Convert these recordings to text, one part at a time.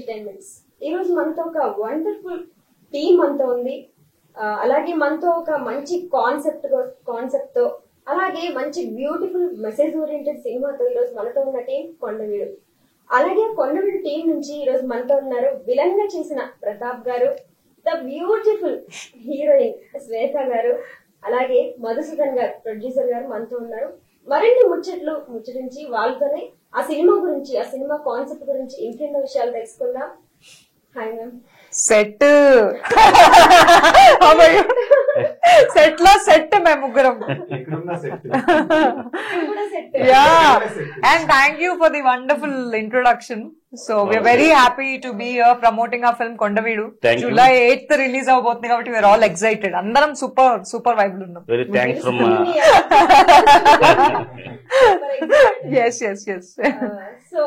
Entertainments. ఈ రోజు మనతో ఒక వండర్ఫుల్ టీమ్ మనతో ఉంది. అలాగే మనతో ఒక మంచి కాన్సెప్ట్ తో అలాగే మంచి బ్యూటిఫుల్ మెసేజ్ ఓరియంటెడ్ సినిమాతో ఈ రోజు మనతో ఉన్న టీం కొండవీడు. అలాగే కొండవీడు టీం నుంచి ఈ రోజు మనతో ఉన్నారు విలన్ గా చేసిన ప్రతాప్ గారు, ద బ్యూటిఫుల్ హీరోయిన్ శ్వేత గారు, అలాగే మధుసూదన్ గారు ప్రొడ్యూసర్ గారు మనతో ఉన్నారు. మరిన్ని ముచ్చటించి వాళ్ళతోనే ఆ సినిమా గురించి, ఆ సినిమా కాన్సెప్ట్ గురించి ఇంకెన్నో విషయాలు తెలుసుకుందాం. Hi ma'am. సెట్ సెట్ లో సెట్ మేము ముగ్గురం. And thank you for the wonderful introduction. So we're very happy to be here promoting our film Kondaveedu. July 8th release avabothundi kabatti we're all excited. Andaram super vibe lo unnam. Very thanks from yes. So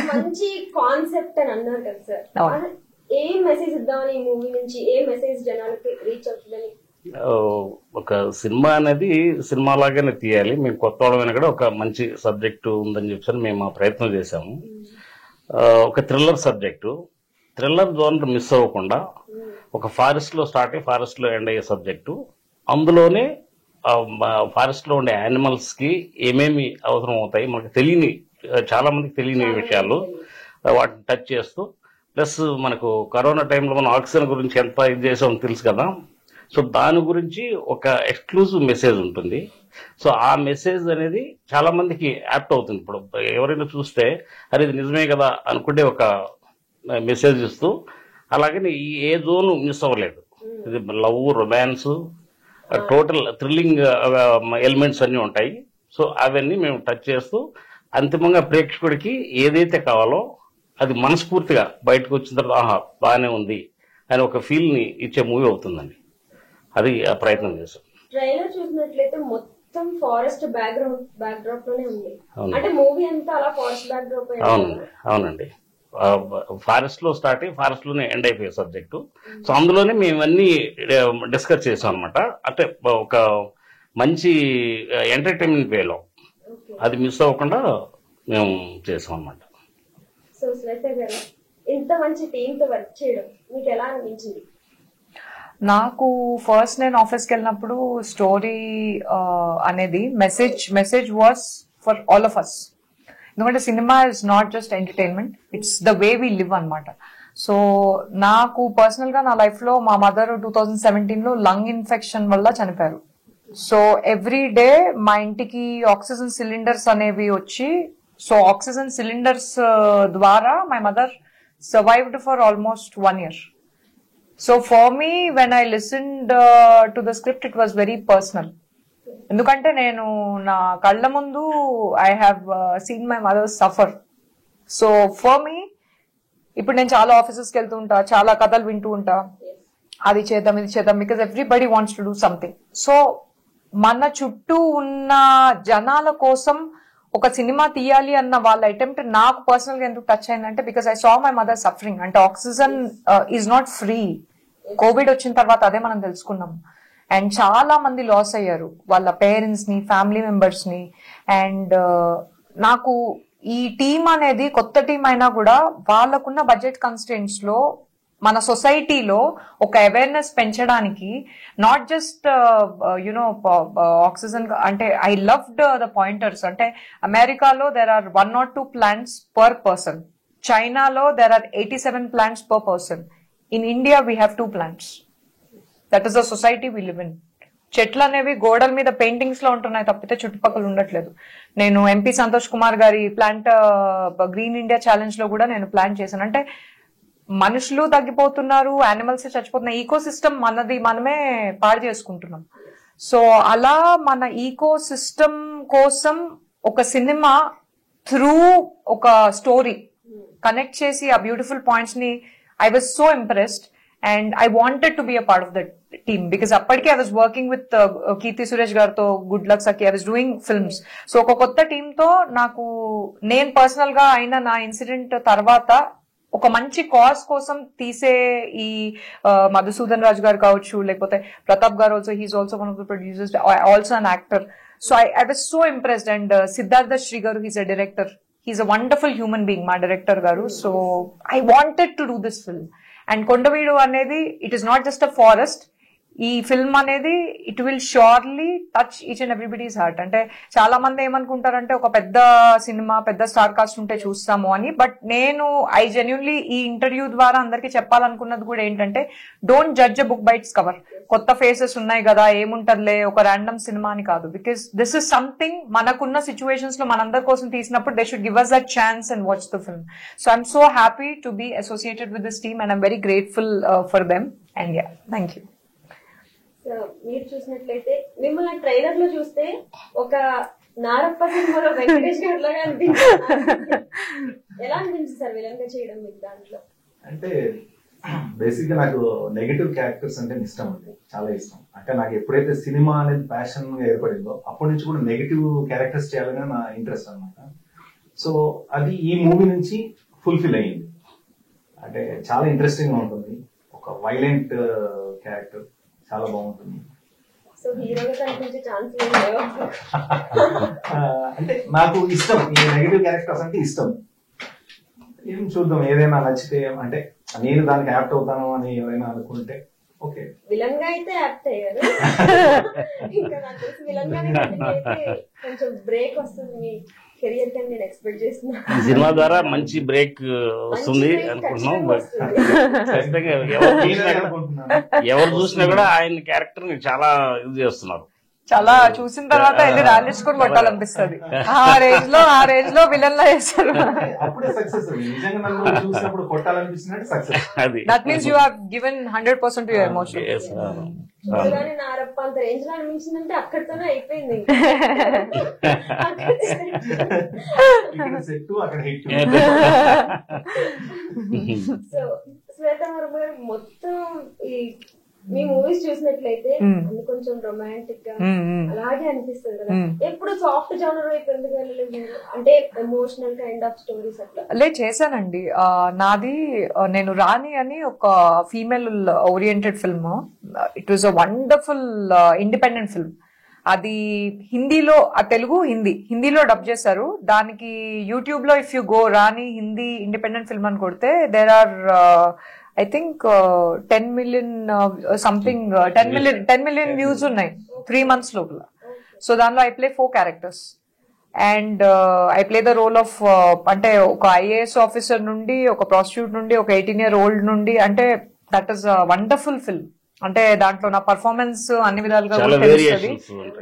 మంచి concept అని అన్నారు కదా sir, ఏం message ఇద్దామని ఈ movie నుంచి, ఏ message జనాలకి reach అవుతుందని? ఒక సినిమా అనేది సినిమా లాగానే తీయాలి. మేము కొత్త వాళ్ళమైనా కూడా ఒక మంచి సబ్జెక్టు ఉందని చెప్పి మేము ఆ ప్రయత్నం చేశాము. ఒక thriller subject, thriller zone miss అవ్వకుండా ఒక ఫారెస్ట్ లో స్టార్ట్ అయ్యి ఫారెస్ట్ లో ఎండ్ అయ్యే సబ్జెక్టు. అందులోనే ఫారెస్ట్ లో ఉండే యానిమల్స్ కి ఏమేమి అవసరం అవుతాయి, మనకు తెలియని, చాలా మందికి తెలియని విషయాలు వాటిని టచ్ చేస్తూ, ప్లస్ మనకు కరోనా టైంలో మనం ఆక్సిజన్ గురించి ఎంత ఇది చేసామో తెలుసు కదా. సో దాని గురించి ఒక ఎక్స్క్లూజివ్ మెసేజ్ ఉంటుంది. సో ఆ మెసేజ్ అనేది చాలా మందికి యాప్ట్ అవుతుంది. ఇప్పుడు ఎవరైనా చూస్తే అది ఇది నిజమే కదా అనుకుంటే ఒక మెసేజ్ ఇస్తూ, అలాగే ఈ ఏ జోన్ మిస్ అవ్వలేదు. ఇది love, romance, total thrilling elements అన్నీ ఉంటాయి. సో అవన్నీ మేము టచ్ చేస్తూ అంతిమంగా ప్రేక్షకుడికి ఏదైతే కావాలో అది మనస్ఫూర్తిగా బయటకు వచ్చిన తర్వాత ఆహా బాగానే ఉంది అని ఒక ఫీల్ ని ఇచ్చే మూవీ అవుతుందండి. అది ఆ ప్రయత్నం చేశాం. ట్రైలర్ చూసినట్లయితే మొత్తం ఫారెస్ట్ బ్యాక్డ్రాప్ లోనే ఉంది. అంటే మూవీ అంతా అలా ఫారెస్ట్ బ్యాక్డ్రాప్. అవునండి. ఫారెస్ట్ లో స్టార్ట్ అయ్యి ఫారెస్ట్ లోనే ఎండ్ అయిపోయే సబ్జెక్టు. సో అందులోనే మేము అన్ని డిస్కస్ చేసాం అనమాట. అంటే ఒక మంచి ఎంటర్టైన్మెంట్ వేలో అది మిస్ అవ్వకుండా మేము చేసాం అన్నమాట. సో శ్వేత గారు, ఇంత మంచి టీమ్ తో వర్క్ చేయడం మీకు ఎలా అనిపించింది? నాకు ఫస్ట్ నేను ఆఫీస్కి వెళ్ళినప్పుడు స్టోరీ అనేది message was for all of us. ఎందుకంటే cinema is not just entertainment, it's the way we live అనమాట. సో నాకు పర్సనల్ గా నా లైఫ్ లో మా మదర్ 2017 లో లంగ్ ఇన్ఫెక్షన్ వల్ల చనిపోయారు. సో ఎవ్రీ డే మా ఇంటికి ఆక్సిజన్ సిలిండర్స్ అనేవి వచ్చి, సో ఆక్సిజన్ సిలిండర్స్ ద్వారా my mother survived for almost 1 year. So for me, when I listened to the script, it was very personal. ఎందుకంటే నేను నా కళ్ళ ముందు I have seen my mother suffer. So for మీ, ఇప్పుడు నేను చాలా ఆఫీసెస్కి వెళ్తూ ఉంటా, చాలా కథలు వింటూ ఉంటా, అది చేద్దాం ఇది చేద్దాం, because everybody wants to do something. So మన చుట్టూ ఉన్న జనాల కోసం ఒక సినిమా తీయాలి అన్న వాళ్ళ అటెంప్ట్ నాకు పర్సనల్ గా ఎందుకు టచ్ అయిందంటే, because I saw my mother suffering. అంటే oxygen is not free. COVID వచ్చిన తర్వాత అదే మనం తెలుసుకున్నాం. అండ్ చాలా మంది లాస్ అయ్యారు, వాళ్ళ పేరెంట్స్ ని, ఫ్యామిలీ మెంబర్స్ ని. అండ్ నాకు ఈ టీం అనేది కొత్త టీం అయినా కూడా వాళ్ళకున్న బడ్జెట్ కన్స్టెంట్స్ లో మన సొసైటీలో ఒక అవేర్నెస్ పెంచడానికి, నాట్ జస్ట్ యునో ఆక్సిజన్, అంటే ఐ లవ్డ్ ద పాయింటర్స్. అంటే అమెరికాలో there are 1 or 2 plants per person. చైనాలో there are 87 plants per person. In India we have 2 plants. That is the society we live in. చెట్లు అనేవి గోడల మీద paintings లో ఉంటున్నాయి తప్పితే చుట్టుపక్కల ఉండట్లేదు. నేను ఎంపీ సంతోష్ కుమార్ గారి ప్లాంట్ గ్రీన్ ఇండియా ఛాలెంజ్ లో కూడా నేను ప్లాన్ చేశాను. అంటే మనుషులు తగ్గిపోతున్నారు, యానిమల్స్ చచ్చిపోతున్నాయి, ఈకో సిస్టమ్ మనది మనమే పాడు చేసుకుంటున్నాం. సో అలా మన ఈకో సిస్టమ్ కోసం ఒక సినిమా త్రూ ఒక స్టోరీ కనెక్ట్ చేసి ఆ బ్యూటిఫుల్ పాయింట్స్ ని, I was so impressed and I wanted to be a part of that team. Because అప్పటికే I was working with Keerthy Suresh గారితో, good luck Sakhi, I was doing films. So ఒక కొత్త team తో నాకు, నేను పర్సనల్ గా అయిన నా ఇన్సిడెంట్ తర్వాత ఒక మంచి కాజ్ కోసం తీసే ఈ మధుసూదన్ రాజు గారు కావచ్చు, లేకపోతే Pratap garu also, he's also one of the producers, also an actor. So I was so impressed. And Siddhartha Sri garu, he's a director, he's a wonderful human being, my director garu. So I wanted to do this film. And Kondaveedu anedi, it is not just a forest. ఈ film అనేది it will surely touch each and everybody's heart. అంటే చాలా మంది ఏమనుకుంటారంటే ఒక పెద్ద cinema పెద్ద star cast ఉంటే చూస్తాము అని. బట్ నేను ఐ జెన్యున్లీ ఈ ఇంటర్వ్యూ ద్వారా అందరికి చెప్పాలనుకున్నది కూడా ఏంటంటే, don't judge a book by its cover. కొత్త ఫేసెస్ ఉన్నాయి కదా, ఏముంటదిలే ఒక ర్యాండమ్ సినిమా అని కాదు. బికాస్ దిస్ ఇస్ సంథింగ్ మనకున్న సిచ్యువేషన్స్ లో మనందరి కోసం తీసినప్పుడు they should give us that chance and watch the film. So I'm so happy to be associated with this team and I'm very grateful for them. And yeah, thank you. మీరు చూసినట్లయితే మిమ్మల్ని trailer లో చూస్తే ఒక నారప్ప సినిమాలో వెంకటేష్ గారి లాగా అనిపించింది. ఎలా అనిపించింది సార్ విలన్ గా చేయడం మీకు దాంట్లో? అంటే బేసిక్ గా నాకు నెగటివ్ క్యారెక్టర్స్ అంటే ఇష్టం అండి, చాలా ఇష్టం. అంటే నాకు ఎప్పుడైతే సినిమా అనేది ప్యాషన్ గా ఏర్పడిందో అప్పటి నుంచి కూడా నెగటివ్ క్యారెక్టర్స్ చేయాలని నా ఇంట్రెస్ట్ అనమాట. సో అది ఈ మూవీ నుంచి ఫుల్ఫిల్ అయ్యింది. అంటే చాలా ఇంట్రెస్టింగ్ గా ఉంటుంది, ఒక వైలెంట్ క్యారెక్టర్, చాలా బాగుంటుంది. సో హీరోగా కనిపించే ఛాన్స్ అంటే నాకు ఇష్టం, ఈ నెగటివ్ క్యారెక్టర్స్ అంటే ఇష్టం. ఏం చూద్దాం, ఏదైనా నచ్చితే అంటే నేను దానికి యాప్ట్ అవుతాను అని ఎవరైనా అనుకుంటే ఓకే. విలన్ గా అయితే యాప్ట్ అయ్యారు, ఇంకా నాకు తెలిసి విలన్ గానే అయితే కొంచెం బ్రేక్ వస్తుంది మీ కెరియర్ కి నేను ఎక్స్పెక్ట్ చేస్తున్నా. ఈ సినిమా ద్వారా మంచి బ్రేక్ వస్తుంది అనుకుంటున్నాం. ఖచ్చితంగా ఎవరు చూసినా కూడా ఆయన క్యారెక్టర్ ని చాలా ఇది చేస్తున్నారు. చాలా చూసిన తర్వాత వెళ్ళి రాలేసుకొని కొట్టాలనిపిస్తుంది. ఆ రేంజ్ లో విలన్ లా చేస్తారు. That means you have given 100% to your emotion. ముందుగానే నారప్ప అంత రేంజ్ లో అనిపించిందంటే అక్కడితోనే అయిపోయింది. సో శ్వేత వర్మ గారు మొత్తం ఈ మీ మూవీస్ చూసినట్లయితే అన్ని కొంచెం రొమాంటిక్ గా అలాగే అనిపిస్తుంది కదా. ఎప్పుడు సాఫ్ట్ జానర్ వైపు ఎందుకు వెళ్ళలేదు మీరు? అంటే ఎమోషనల్ కైండ్ ఆఫ్ స్టోరీస్ అట్లా చేశానండి. నాది నేను రాణి అని ఒక female oriented film. It was a wonderful independent film. అది హిందీలో, తెలుగు హిందీలో డబ్ చేశారు. దానికి యూట్యూబ్ లో if you go Rani Hindi independent film అని కొడితే there are I think 10 million something 10 million views ఉన్నాయి 3 months లోపల. సో దానిలో I play 4 characters and I play the role of అంటే ఒక IAS ఆఫీసర్ నుండి, ఒక ప్రాస్టిట్యూట్ నుండి, ఒక 18-year-old నుండి. అంటే that is a wonderful film. అంటే దాంట్లో నా పర్ఫార్మెన్స్ అన్ని విధాలుగా తెలుస్తుంది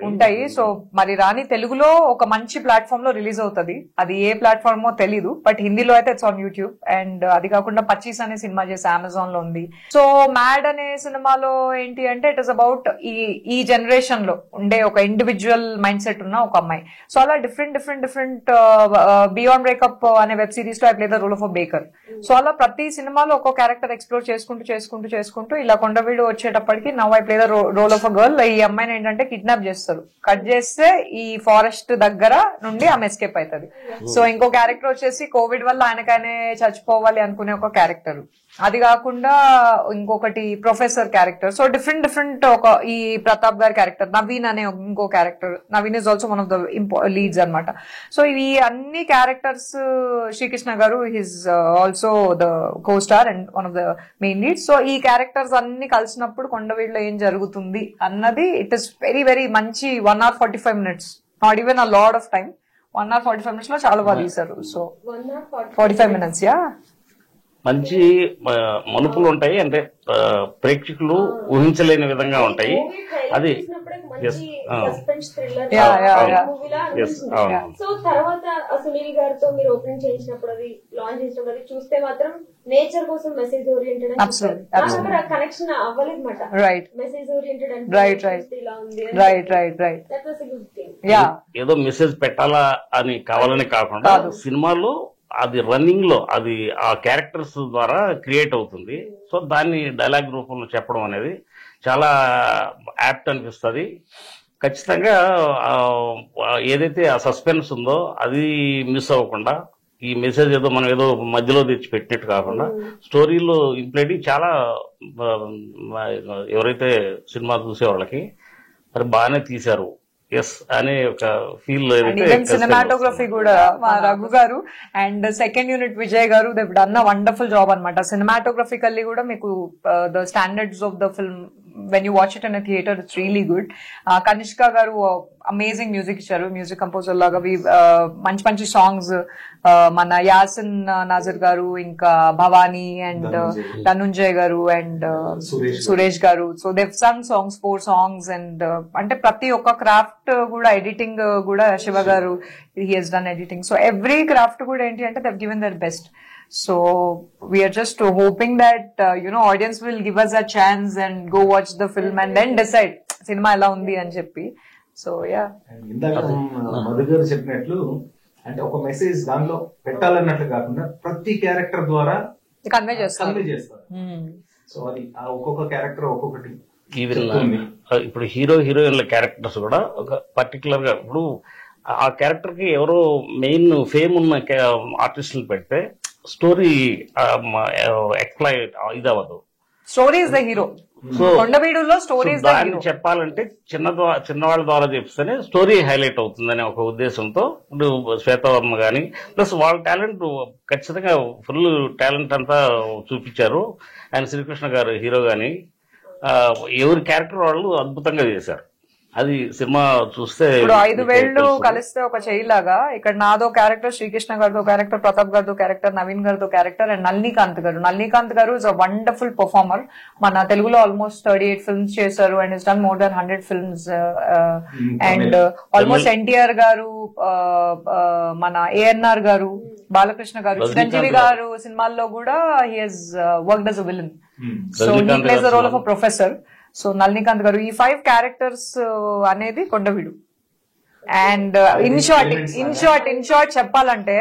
ఉంటాయి. సో మరి రాణి తెలుగులో ఒక మంచి ప్లాట్ఫామ్ లో రిలీజ్ అవుతుంది. అది ఏ ప్లాట్ఫామో తెలీదు, బట్ హిందీలో అయితే ఇట్స్ ఆన్ యూట్యూబ్. అండ్ అది కాకుండా 25 అనే సినిమా చేసి అమెజాన్ లో ఉంది. సో మ్యాడ్ అనే సినిమాలో ఏంటి అంటే ఇట్ ఇస్ అబౌట్ ఈ జనరేషన్ లో ఉండే ఒక ఇండివిజువల్ మైండ్ సెట్ ఉన్న ఒక అమ్మాయి. సో అలా డిఫరెంట్ బియాండ్ బ్రేకప్ అనే వెబ్ సిరీస్ లో I play the role of a baker. So అలా ప్రతి సినిమాలో ఒక్కో క్యారెక్టర్ ఎక్స్ప్లోర్ చేసుకుంటూ ఇలా కొండవీడు వచ్చేటప్పటికి now I play the role of a girl. ఈ అమ్మాయిని ఏంటంటే కిడ్నాప్ చేస్తారు. కట్ చేస్తే ఈ ఫారెస్ట్ దగ్గర నుండి ఆమె ఎస్కేప్ అవుతుంది. సో ఇంకో క్యారెక్టర్ వచ్చేసి కోవిడ్ వల్ల ఆయనకైనా చచ్చిపోవాలి అనుకునే ఒక క్యారెక్టర్. అది కాకుండా ఇంకొకటి ప్రొఫెసర్ క్యారెక్టర్. సో డిఫరెంట్ ఒక ఈ ప్రతాప్ గారి క్యారెక్టర్, నవీన్ అనే ఇంకో character. Naveen is also one of the leads అనమాట. సో ఇవి అన్ని క్యారెక్టర్స్ శ్రీకృష్ణ గారు his also the co star and one of the main leads. So ఈ క్యారెక్టర్స్ అన్ని కలిసినప్పుడు కొండవీడులో ఏం జరుగుతుంది అన్నది ఇట్ ఇస్ వెరీ మంచి 1 hour 45 minutes, not even a lot of time. 1 hour 45 minutes లో చాలా బాగా తీశారు. సో 45 minutes యా మంచి మలుపులు ఉంటాయి. అంటే ప్రేక్షకులు ఊహించలేని విధంగా ఉంటాయి. అది సో తర్వాత సునీల్ గారితో మీరు ఓపెనింగ్ చేయించినప్పుడు, అది లాంచ్ చేసినప్పుడు అది చూస్తే మాత్రం నేచర్ కోసం మెసేజ్ ఓరియంటెడ్ కనెక్షన్ అవ్వలేదు అనమాట. మెసేజ్ ఓరియంటెడ్ ఏదో మెసేజ్ పెట్టాలా అని కావాలని కాకుండా సినిమాలో అది రన్నింగ్ లో అది ఆ క్యారెక్టర్స్ ద్వారా క్రియేట్ అవుతుంది. సో దాన్ని డైలాగ్ రూపంలో చెప్పడం అనేది చాలా యాప్ట్ అనిపిస్తుంది. ఖచ్చితంగా ఏదైతే ఆ సస్పెన్స్ ఉందో అది మిస్ అవ్వకుండా, ఈ మెసేజ్ ఏదో మనం ఏదో మధ్యలో తెచ్చి పెట్టినట్టు కాకుండా స్టోరీలో ఇంప్లీట్ చాలా ఎవరైతే సినిమా చూసే వాళ్ళకి మరి బాగానే తీశారు. ఎస్ అనే ఒక ఫీల్ సినిమాటోగ్రఫీ కూడా మా రఘు గారు అండ్ సెకండ్ యూనిట్ విజయ్ గారు they done a wonderful job అనమాట. సినిమాటోగ్రఫికల్లీ కూడా మీకు the standards of the film when you watch it in a theater it's really good. Kanishka garu amazing music icharu, music composer laga manchi manchi songs mana Yasin Nazir garu inka Bhavani and Dhanunjay garu and Suresh garu, so they've sung songs, 4 songs and ante prati okka craft kuda editing kuda Shiva garu he has done editing, so every craft kuda enti ante they've given their best. So we are just hoping that audience will give us a chance and go watch the film and then decide cinema ela undi ani cheppi. So yeah, ఇందాక మధు గారు చెప్పినట్లు అంటే ఒక message దానిలో పెట్టాలన్నట్లు కాకుండా ప్రతి character ద్వారా convey చేస్తారు. సో అది ఒక్కొక్క క్యారెక్టర్ ఒక్కొక్కటి. ఈవెన్ ఇప్పుడు హీరోయిన్ల క్యారెక్టర్స్ కూడా ఒక పర్టికులర్ గా ఇప్పుడు ఆ క్యారెక్టర్ కి ఎవరో మెయిన్ ఫేమ్ ఉన్న ఆర్టిస్టులు పెడితే స్టోరీ ఎక్స్ప్లాయిట్ ఇది అవ్వదు. Story is the hero. So కొండవీడులో స్టోరీ ఇస్ ద హీరో. చెప్పాలంటే చిన్నవాళ్ళ ద్వారా చెప్తేనే స్టోరీ హైలైట్ అవుతుందనే ఒక ఉద్దేశంతో ఇప్పుడు శ్వేతవర్మ గాని ప్లస్ వాళ్ళ టాలెంట్ ఖచ్చితంగా ఫుల్ టాలెంట్ అంతా చూపించారు. ఆయన శ్రీకృష్ణ గారు హీరో గాని ఎవరి క్యారెక్టర్ వాళ్ళు అద్భుతంగా చేశారు. అది సినిమా చూస్తే ఇప్పుడు 5 వేళ్ళు కలిస్తే ఒక చెయ్యిలాగా ఇక్కడ నాదో క్యారెక్టర్, శ్రీకృష్ణ గారితో క్యారెక్టర్, ప్రతాప్ గారితో క్యారెక్టర్, నవీన్ గారితో క్యారెక్టర్ అండ్ నళినీకాంత్ గారు ఇస్ అ వండర్ఫుల్ పర్ఫార్మర్. మన తెలుగులో ఆల్మోస్ట్ 38 ఫిల్మ్స్ చేశారు and is done more than 100 films and almost NTR గారు, మన ఏఎన్ఆర్ గారు, బాలకృష్ణ గారు, చిరంజీవి గారు సినిమాల్లో కూడా he has worked as a villain. So he plays the role of a professor. So Nalinikanth garu ఈ 5 క్యారెక్టర్స్ అనేది కొండవీడు. అండ్ ఇన్ షార్ట్ చెప్పాలంటే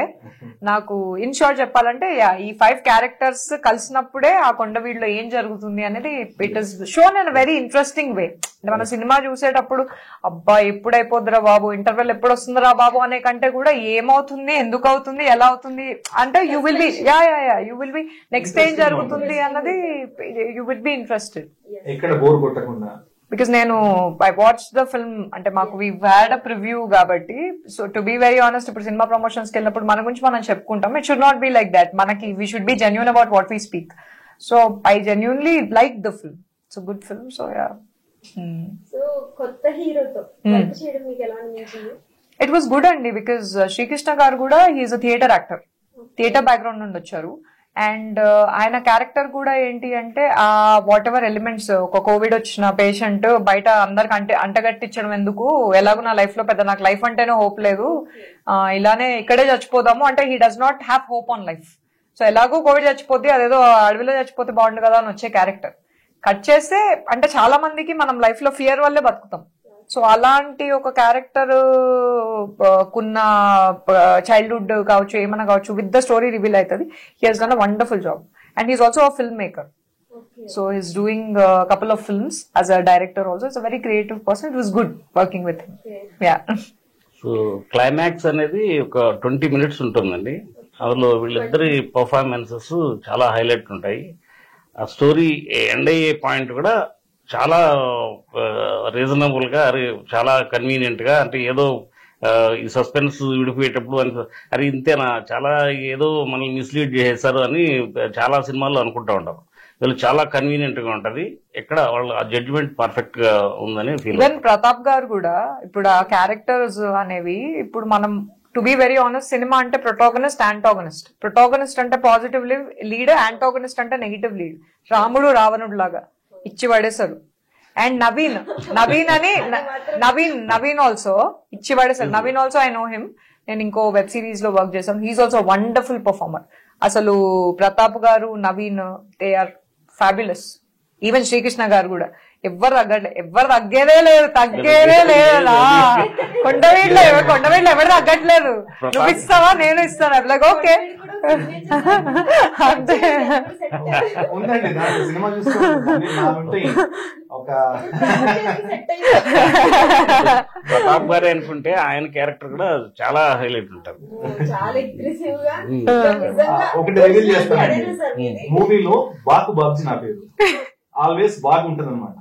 ఈ 5 క్యారెక్టర్స్ కలిసినప్పుడే ఆ కొండవీడులో ఏం జరుగుతుంది అనేది it is shown in very interesting వే. అంటే మన సినిమా చూసేటప్పుడు అబ్బా ఎప్పుడు అయిపోద్దిరా బాబు, ఇంటర్వెల్ ఎప్పుడు వస్తుందిరా బాబు అనే కంటే కూడా ఏమవుతుంది, ఎందుకు అవుతుంది, ఎలా అవుతుంది అంటే యూ విల్ బి నెక్స్ట్ ఏం జరుగుతుంది అన్నది యూ విల్ బి ఇంట్రెస్టెడ్. ఎక్కడ బోర్ కొట్టకుండా. Because I watch the film అంటే మాకు వీ హ్యాడ్ అ ప్రివ్యూ కాబట్టి, so to be very honest ఇప్పుడు సినిమా ప్రమోషన్స్ కి వెళ్ళినప్పుడు మన గురించి మనం చెప్పుకుంటాం. It should not be like that. మనకి we should be genuine about what we speak. So I genuinely like the film. It's good film. So yeah. So కొత్త హీరోతో చేయడం మీకు ఎలా అనిపించింది? ఇట్ వాస్ గుడ్ అండి, బికాస్ శ్రీకృష్ణ గారు కూడా he's a theatre actor, theatre background నుండి వచ్చారు. అండ్ ఆయన క్యారెక్టర్ కూడా ఏంటి అంటే ఆ వాట్ ఎవర్ ఎలిమెంట్స్, ఒక కోవిడ్ వచ్చిన పేషెంట్ బయట అందరికి అంటగట్టించడం ఎందుకు, ఎలాగో నా లైఫ్ లో పెద్ద నాకు లైఫ్ అంటేనే హోప్ లేదు, ఇలానే ఇక్కడే చచ్చిపోదాము అంటే he does not have hope on life. So ఎలాగో కోవిడ్ చచ్చిపోతే అదేదో అడవిలో చచ్చిపోతే బాగుండు కదా అని వచ్చే క్యారెక్టర్ కట్ చేస్తే అంటే చాలా మందికి మనం లైఫ్ లో ఫియర్ వల్లే బతుకుతాం. సో అలాంటి ఒక క్యారెక్టర్ కున్న చైల్డ్హుడ్ కావచ్చు ఏమన్నా కావచ్చు విత్ ద స్టోరీ రివీల్ అవుతుంది. He has done a wonderful job and he's also a filmmaker. So he's doing couple of films as a director also. It's a very creative person. It was good working with him. Yeah. So climax అనేది ఒక 20 minutes ఉంటుందండి. అందులో వీళ్ళిద్దరి performances చాలా highlight ఉంటాయి. ఆ story end అయ్యే point కూడా చాలా రీజనబుల్ గా, చాలా కన్వీనియంట్ గా, అంటే ఏదో ఈ సస్పెన్స్ విడిపోయేటప్పుడు అరే ఇంతేనా, చాలా ఏదో మనల్ని మిస్లీడ్ చేసేసారు అని చాలా సినిమాల్లో అనుకుంటా ఉంటారు. వీళ్ళు చాలా కన్వీనియంట్ గా ఉంటది. ఎక్కడ వాళ్ళ జడ్జిమెంట్ పర్ఫెక్ట్ గా ఉందని ఫీల్. ఈవెన్ ప్రతాప్ గారు కూడా ఇప్పుడు ఆ క్యారెక్టర్స్ అనేవి ఇప్పుడు మనం to be very honest cinema అంటే ప్రొటాగనిస్ట్, యాంటాగనిస్ట్. ప్రొటాగనిస్ట్ అంటే పాజిటివ్ లీడ్, యాంటాగనిస్ట్ అంటే నెగిటివ్ లీడ్. రాముడు రావణుడు లాగా ఇచ్చి పడేశారు. అండ్ నవీన్ ఆల్సో ఇచ్చి పడేశారు. Naveen also I know him. నేను ఇంకో వెబ్ సిరీస్ లో వర్క్ చేశాను. He's also wonderful performer. అసలు Pratap garu, Naveen, they are fabulous. Even Srikrishna garu కూడా ఎవ్వరు తగ్గేదే లేదు కొండవీడులో ఎవరు తగ్గట్లేదు. నువ్వు ఇస్తావా, నేను ఇస్తాను. అట్లాగ ఓకే అంతే. ప్రతాప్ గారు అనుకుంటే ఆయన క్యారెక్టర్ కూడా చాలా హైలైట్ ఉంటుంది. ఒకటి రివీల్ చేస్తానండి. మూవీలో బాకు బాబ్జీ నా పేరు ఆల్వేస్ బాగుంటది అనమాట.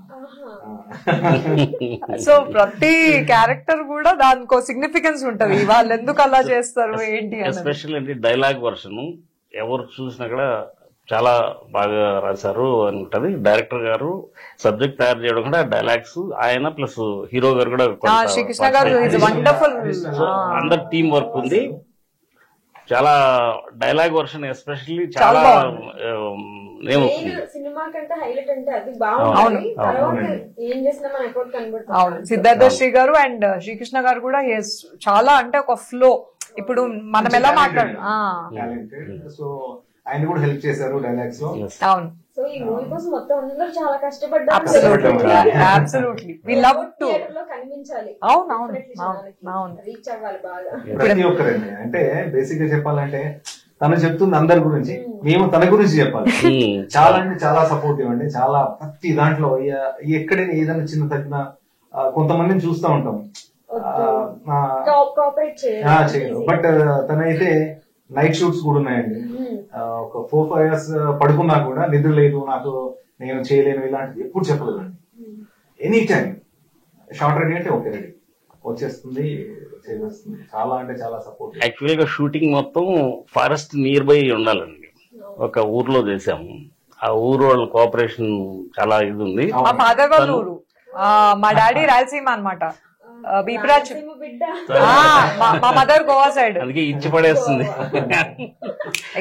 సో ప్రతి క్యారెక్టర్ కూడా దానికో సిగ్నిఫికెన్స్ ఉంటది, వాళ్ళు ఎందుకు అలా చేస్తారు ఏంటి అని. ఎస్పెషల్ అంటే డైలాగ్ వర్షన్ ఎవరు చూసినా కూడా చాలా బాగా రాశారు అని ఉంటది. డైరెక్టర్ గారు సబ్జెక్ట్ తయారు చేయడం కూడా డైలాగ్స్ ఆయన ప్లస్ హీరో గారు కూడా శ్రీకృష్ణ గారు ఇస్ వండర్ఫుల్. అందరు టీం వర్క్ ఉంది. చాలా డైలాగ్ వర్షన్ ఎస్పెషల్లీ చాలా సినిమా కంటే హైలైట్ అంటే అది బాగుంది. తర్వాత ఏం చేసినా మన ఎఫర్ట్ కనబడుతుంది. అవును, సిద్ధార్థ శ్రీ గారు అండ్ శ్రీకృష్ణ గారు కూడా చాలా అంటే ఒక ఫ్లో. ఇప్పుడు మనం ఎలా మాట్లాడు సో ఆయన కూడా హెల్ప్ చేశారు డైలాగ్స్ లో. అవును, సో ఈ మూవీ కోసం మొత్తం అందరూ చాలా కష్టపడ్డారు. కనిపించాలి. అవును, రీచ్ అవ్వాలి బాగా. ప్రతి ఒక్కరండి అంటే బేసిక్ గా చెప్పాలంటే తను చెప్తుంది అందరి గురించి, మేము తన గురించి చెప్పాలి. చాలా అంటే చాలా సపోర్టివ్ అండి. చాలా ప్రతి దాంట్లో ఎక్కడైనా ఏదైనా చిన్న తగ్గిన కొంతమందిని చూస్తూ ఉంటాం చేయరు, బట్ తనైతే నైట్ షూట్స్ కూడా ఉన్నాయండి. ఒక 4-5 hours పడుకున్నా కూడా నిద్ర లేదు నాకు, నేను చేయలేను ఇలాంటిది ఎప్పుడు చెప్పలేదండి. ఎనీ టైం షార్ట్ రెడీ అంటే ఓకే రెడీ వచ్చేస్తుంది, చేసేస్తుంది. చాలా అంటే చాలా సపోర్ట్. యాక్చువల్ గా షూటింగ్ మొత్తం ఫారెస్ట్ నియర్ బై ఉండాలండి. ఒక ఊర్లో చేసాము. ఆ ఊరు వాళ్ళ కోఆపరేషన్ చాలా ఇది ఉంది. మా ఫాదర్ వాళ్ళ ఊరు, మా డాడీ రాయలసీమ అనమాట, బీపరాజ్. మా మదర్ గోవా సైడ్, అందుకే ఇచ్చి పడేస్తుంది.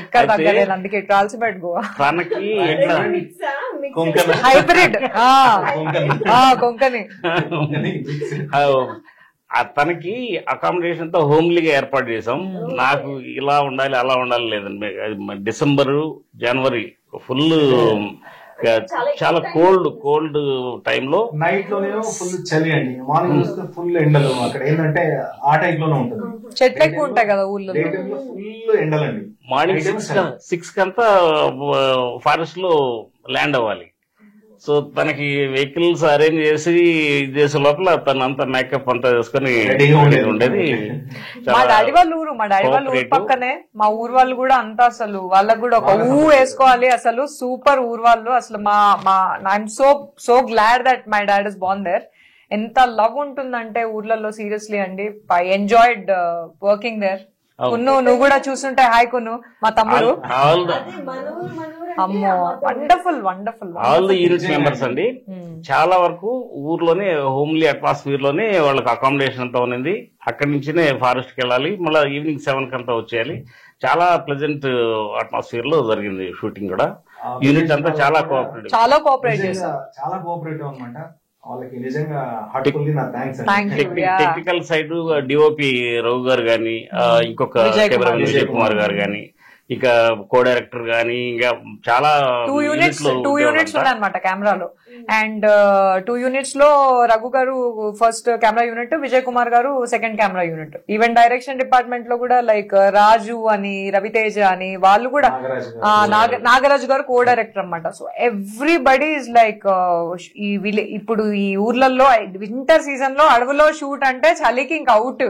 ఎక్కడ తగ్గలేదు, అందుకే రాల్సిపేట గోవా. తనకి హైబ్రిడ్ కొంకని. తనకి అకామిడేషన్ తో హోమ్లీగా ఏర్పాటు చేసాం. నాకు ఇలా ఉండాలి అలా ఉండాలి లేదండి. డిసెంబరు జనవరి ఫుల్ చాలా కోల్డ్ టైంలో నైట్ లోనే ఫుల్ చలి అండి, మార్నింగ్ చూస్తే ఫుల్ ఎండలు. అక్కడ ఏంటంటే ఆ టైప్ లోనే ఉంటుంది, చెట్లు ఎక్కువ ఉంటాయి కదా ఊళ్ళో, ఫుల్ ఎండలండి. మార్నింగ్ 6 కంతా ఫారెస్ట్ లో ల్యాండ్ అవ్వాలి. సో తనకి వెహికల్స్ అరేంజ్ చేసే లోపల తన అంతా మేకప్ అంతా చేసుకుని ఉండేది. మా డాడీ వాళ్ళ ఊరు, ఊరు పక్కనే. మా ఊరు వాళ్ళు కూడా అంతా అసలు వాళ్ళకు కూడా ఒక వేసుకోవాలి. అసలు సూపర్ ఊరు వాళ్ళు అసలు. I'm so glad that my dad is born there. ఎంత లవ్ ఉంటుందంటే ఊర్లలో, సీరియస్లీ అండి. I enjoyed working there. నువ్వు కూడా చూస్తుంటే హాయ్ కును, మా తమ్ముడు. అమ్మో, wonderful wonderful. All the unit members అండి చాలా వరకు ఊర్లోనే హోమ్లీ అట్మాస్ఫియర్ లోనే వాళ్ళకి అకామిడేషన్ అంతా ఉన్నది. అక్కడి నుంచినే ఫారెస్ట్ కి వెళ్ళాలి, మళ్ళీ ఈవినింగ్ 7 కంతా వచ్చేయాలి. చాలా ప్లెజెంట్ అట్మాస్ఫియర్ లో జరిగింది షూటింగ్ కూడా. యూనిట్ అంతా చాలా కోఆపరేటివ్ అనమాట. వాళ్ళకి నిజంగా హార్ట్ఫుల్లీ నా thanks. Technical side DOP Raghu గారు గాని, ఇంకొక విజయ్ కుమార్ గారు గాని, ఇక కో డైరెక్టర్ గానీ, ఇంకా చాలా 2 యూనిట్స్ ఉన్నాయన్నమాట కెమెరాలో. అండ్ 2 యూనిట్స్ లో Raghu garu first camera unit, Vijay Kumar garu second camera unit. Even direction department లో కూడా లైక్ రాజు అని, రవితేజ అని, వాళ్ళు కూడా నాగరాజు గారు కో డైరెక్టర్ అన్నమాట. సో ఎవ్రీబడి ఇస్ లైక్ ఇప్పుడు ఈ ఊర్లలో వింటర్ సీజన్ లో అడవులో షూట్ అంటే చలికి ఇంకా అవుట్.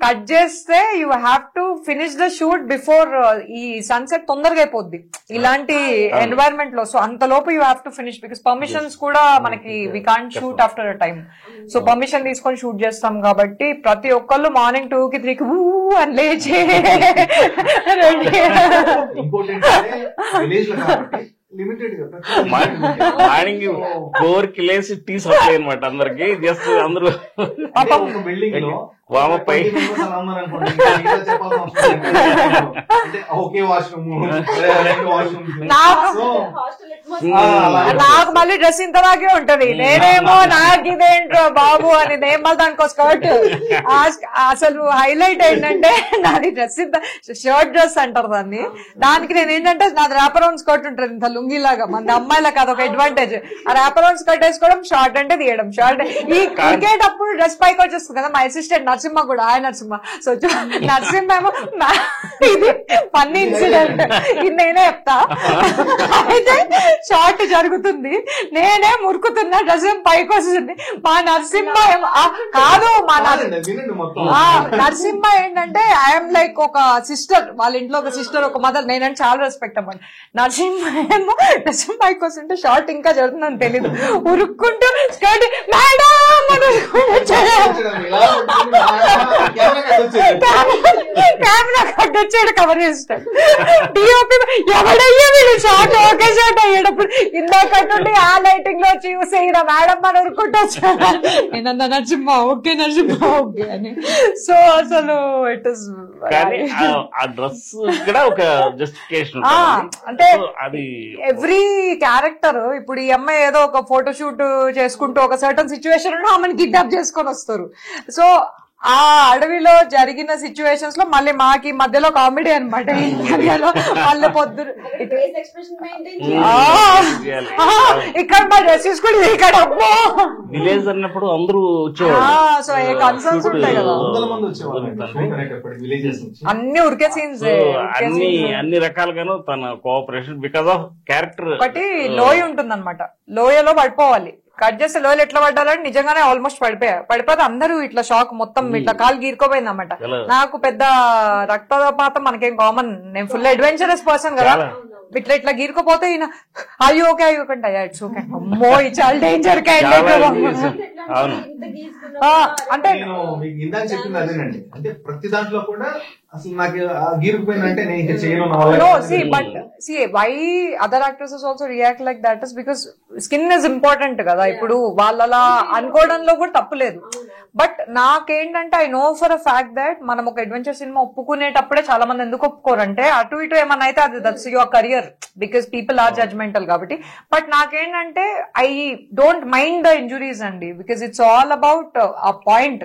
కట్ చేస్తే you have to finish the shoot before ఈ సన్సెట్ తొందరగా అయిపోద్ది ఇలాంటి ఎన్వైరన్మెంట్ లో. సో అంతలోపు you have to finish, because permissions కూడా మనకి we can't shoot after a time. So permission తీసుకొని షూట్ చేస్తాం కాబట్టి ప్రతి ఒక్కళ్ళు మార్నింగ్ 2కి 3కి అని లేచి మార్నింగ్ 4కి లేచి టీ సప్లై అనమాట అందరికి. జస్ట్ అందరూ బిల్డింగ్ లో వామపై నాకు మళ్ళీ డ్రెస్ ఇంతలాగే ఉంటది. నేనేమో నాకు ఇదేంట్రో బాబు అని నేను మళ్ళీ దానికో స్కర్ట్. అసలు హైలైట్ ఏంటంటే నాది డ్రెస్ ఇంత షర్ట్ డ్రెస్ అంటారు దాన్ని. దానికి నేను ఏంటంటే నాది ర్యాపరౌండ్ స్కర్ట్ ఉంటుంది ఇంత లుంగిలాగా. మన అమ్మాయిలకు అదొక అడ్వాంటేజ్. ఆ ర్యాపరౌండ్ స్కర్ట్ వేసుకోవడం, షార్ట్ అంటే తీయడం. షార్ట్ ఈ క్రికెటప్పుడు డ్రెస్ పైకి వచ్చేస్తుంది కదా. మా అసిస్టెంట్ నరసింహ కూడా, ఆయన నరసింహ. సో నరసింహ ఏమో ఇది ఫన్నీ ఇన్సిడెంట్, ఇది నేనే చెప్తా. అయితే షార్ట్ జరుగుతుంది, నేనే మురుకుతున్నా, డ్రెస్ పైకి వస్తుంది. మా నరసింహ కాదు, మా నరసింహ ఏంటంటే ఐఎమ్ లైక్ ఒక సిస్టర్, వాళ్ళ ఇంట్లో ఒక సిస్టర్, ఒక మదర్. నేనంటే చాలా రెస్పెక్ట్ అవ్వండి. నరసింహ ఏమో మైక్ వస్తుంటే షార్ట్ ఇంకా జరుగుతుందని తెలీదు, ఉరుక్కుంటూ స్కర్ట్ మేడం కెమెరా కట్టొచ్చాడు, కవర్ చేస్తాడు. డిఓపి ఎవడయ్యా వీళ్ళు షార్ట్ ఓకే షార్ట్ అయ్యేటప్పుడు ఇందాకట్టుండి ఆ లైటింగ్ లో చూసి ఇలా మేడం మనం ఉరుక్కుంటూ వచ్చాడు. నేనన్నా నరసింహ ఓకే నరసింహ ఓకే అని. సో అసలు ఇట్ ఇస్ ఆ డ్రెస్ కూడా ఒక జస్టిఫికేషన్ అంటే అది ఎవ్రీ క్యారెక్టర్. ఇప్పుడు ఈ అమ్మాయి ఏదో ఒక ఫోటో షూట్ చేసుకుంటూ ఒక సర్టన్ సిచ్యువేషన్ లో ఆమెను కిడ్నాప్ చేసుకొని వస్తారు. సో ఆ అడవిలో జరిగిన సిచ్యువేషన్స్ లో మళ్ళీ మాకి మధ్యలో కామెడీ అనమాట. ఇండియాలో మళ్ళీ పొద్దురు ఇక్కడ మా డ్రెస్సెస్ కూడా ఇక్కడ విలేజ్ అన్నప్పుడు అందరూ వచ్చేవాళ్ళు. సో ఏ కన్సర్న్స్ ఉంటాయి కదా, అన్ని ఉరికే సీన్స్, అన్ని రకాలుగాను తన కోఆపరేషన్ బికాస్ ఆఫ్ క్యారెక్టర్. ఒకటి లోయ ఉంటుంది అనమాట, లోయలో పడిపోవాలి. కట్ చేస్తే లోయలు ఎట్లా పడ్డాలని నిజంగానే ఆల్మోస్ట్ పడిపోతే అందరూ ఇట్లా షాక్, మొత్తం ఇట్లా కాలు గీరుకోపోయింది అనమాట. నాకు పెద్ద రక్తపాతం మనకేం కామన్, నేను ఫుల్ అడ్వెంచరస్ పర్సన్ కదా. ఇట్లా ఇట్లా గీరుకోపోతే ఈయన అయ్యో ఓకే అయ్యోకండి అయ్యా ఇట్స్ ఓకే, అమ్మో చాలా డేంజర్ అంటే నేను మీకు ఇందాక చెప్పింది అదేనండి. అంటే ప్రతి దాంట్లో కూడా అసలు నాకు గీరుకుపోయిందంటే నేను ఇంకా చేయను. Why other actors also react like that is because skin is important కదా. ఇప్పుడు వాళ్ళలా అనుకోవడంలో కూడా తప్పులేదు. బట్ నాకేంటంటే I know for a fact that మనం ఒక అడ్వెంచర్ సినిమా ఒప్పుకునేటప్పుడే చాలా మంది ఎందుకు ఒప్పుకోరంటే అటు ఇటు ఏమన్నా అయితే అది that's your career because people are judgmental కాబట్టి. బట్ నాకేంటంటే I don't mind the injuries అండి, బికాస్ ఇట్స్ ఆల్ అబౌట్ ఆ పాయింట్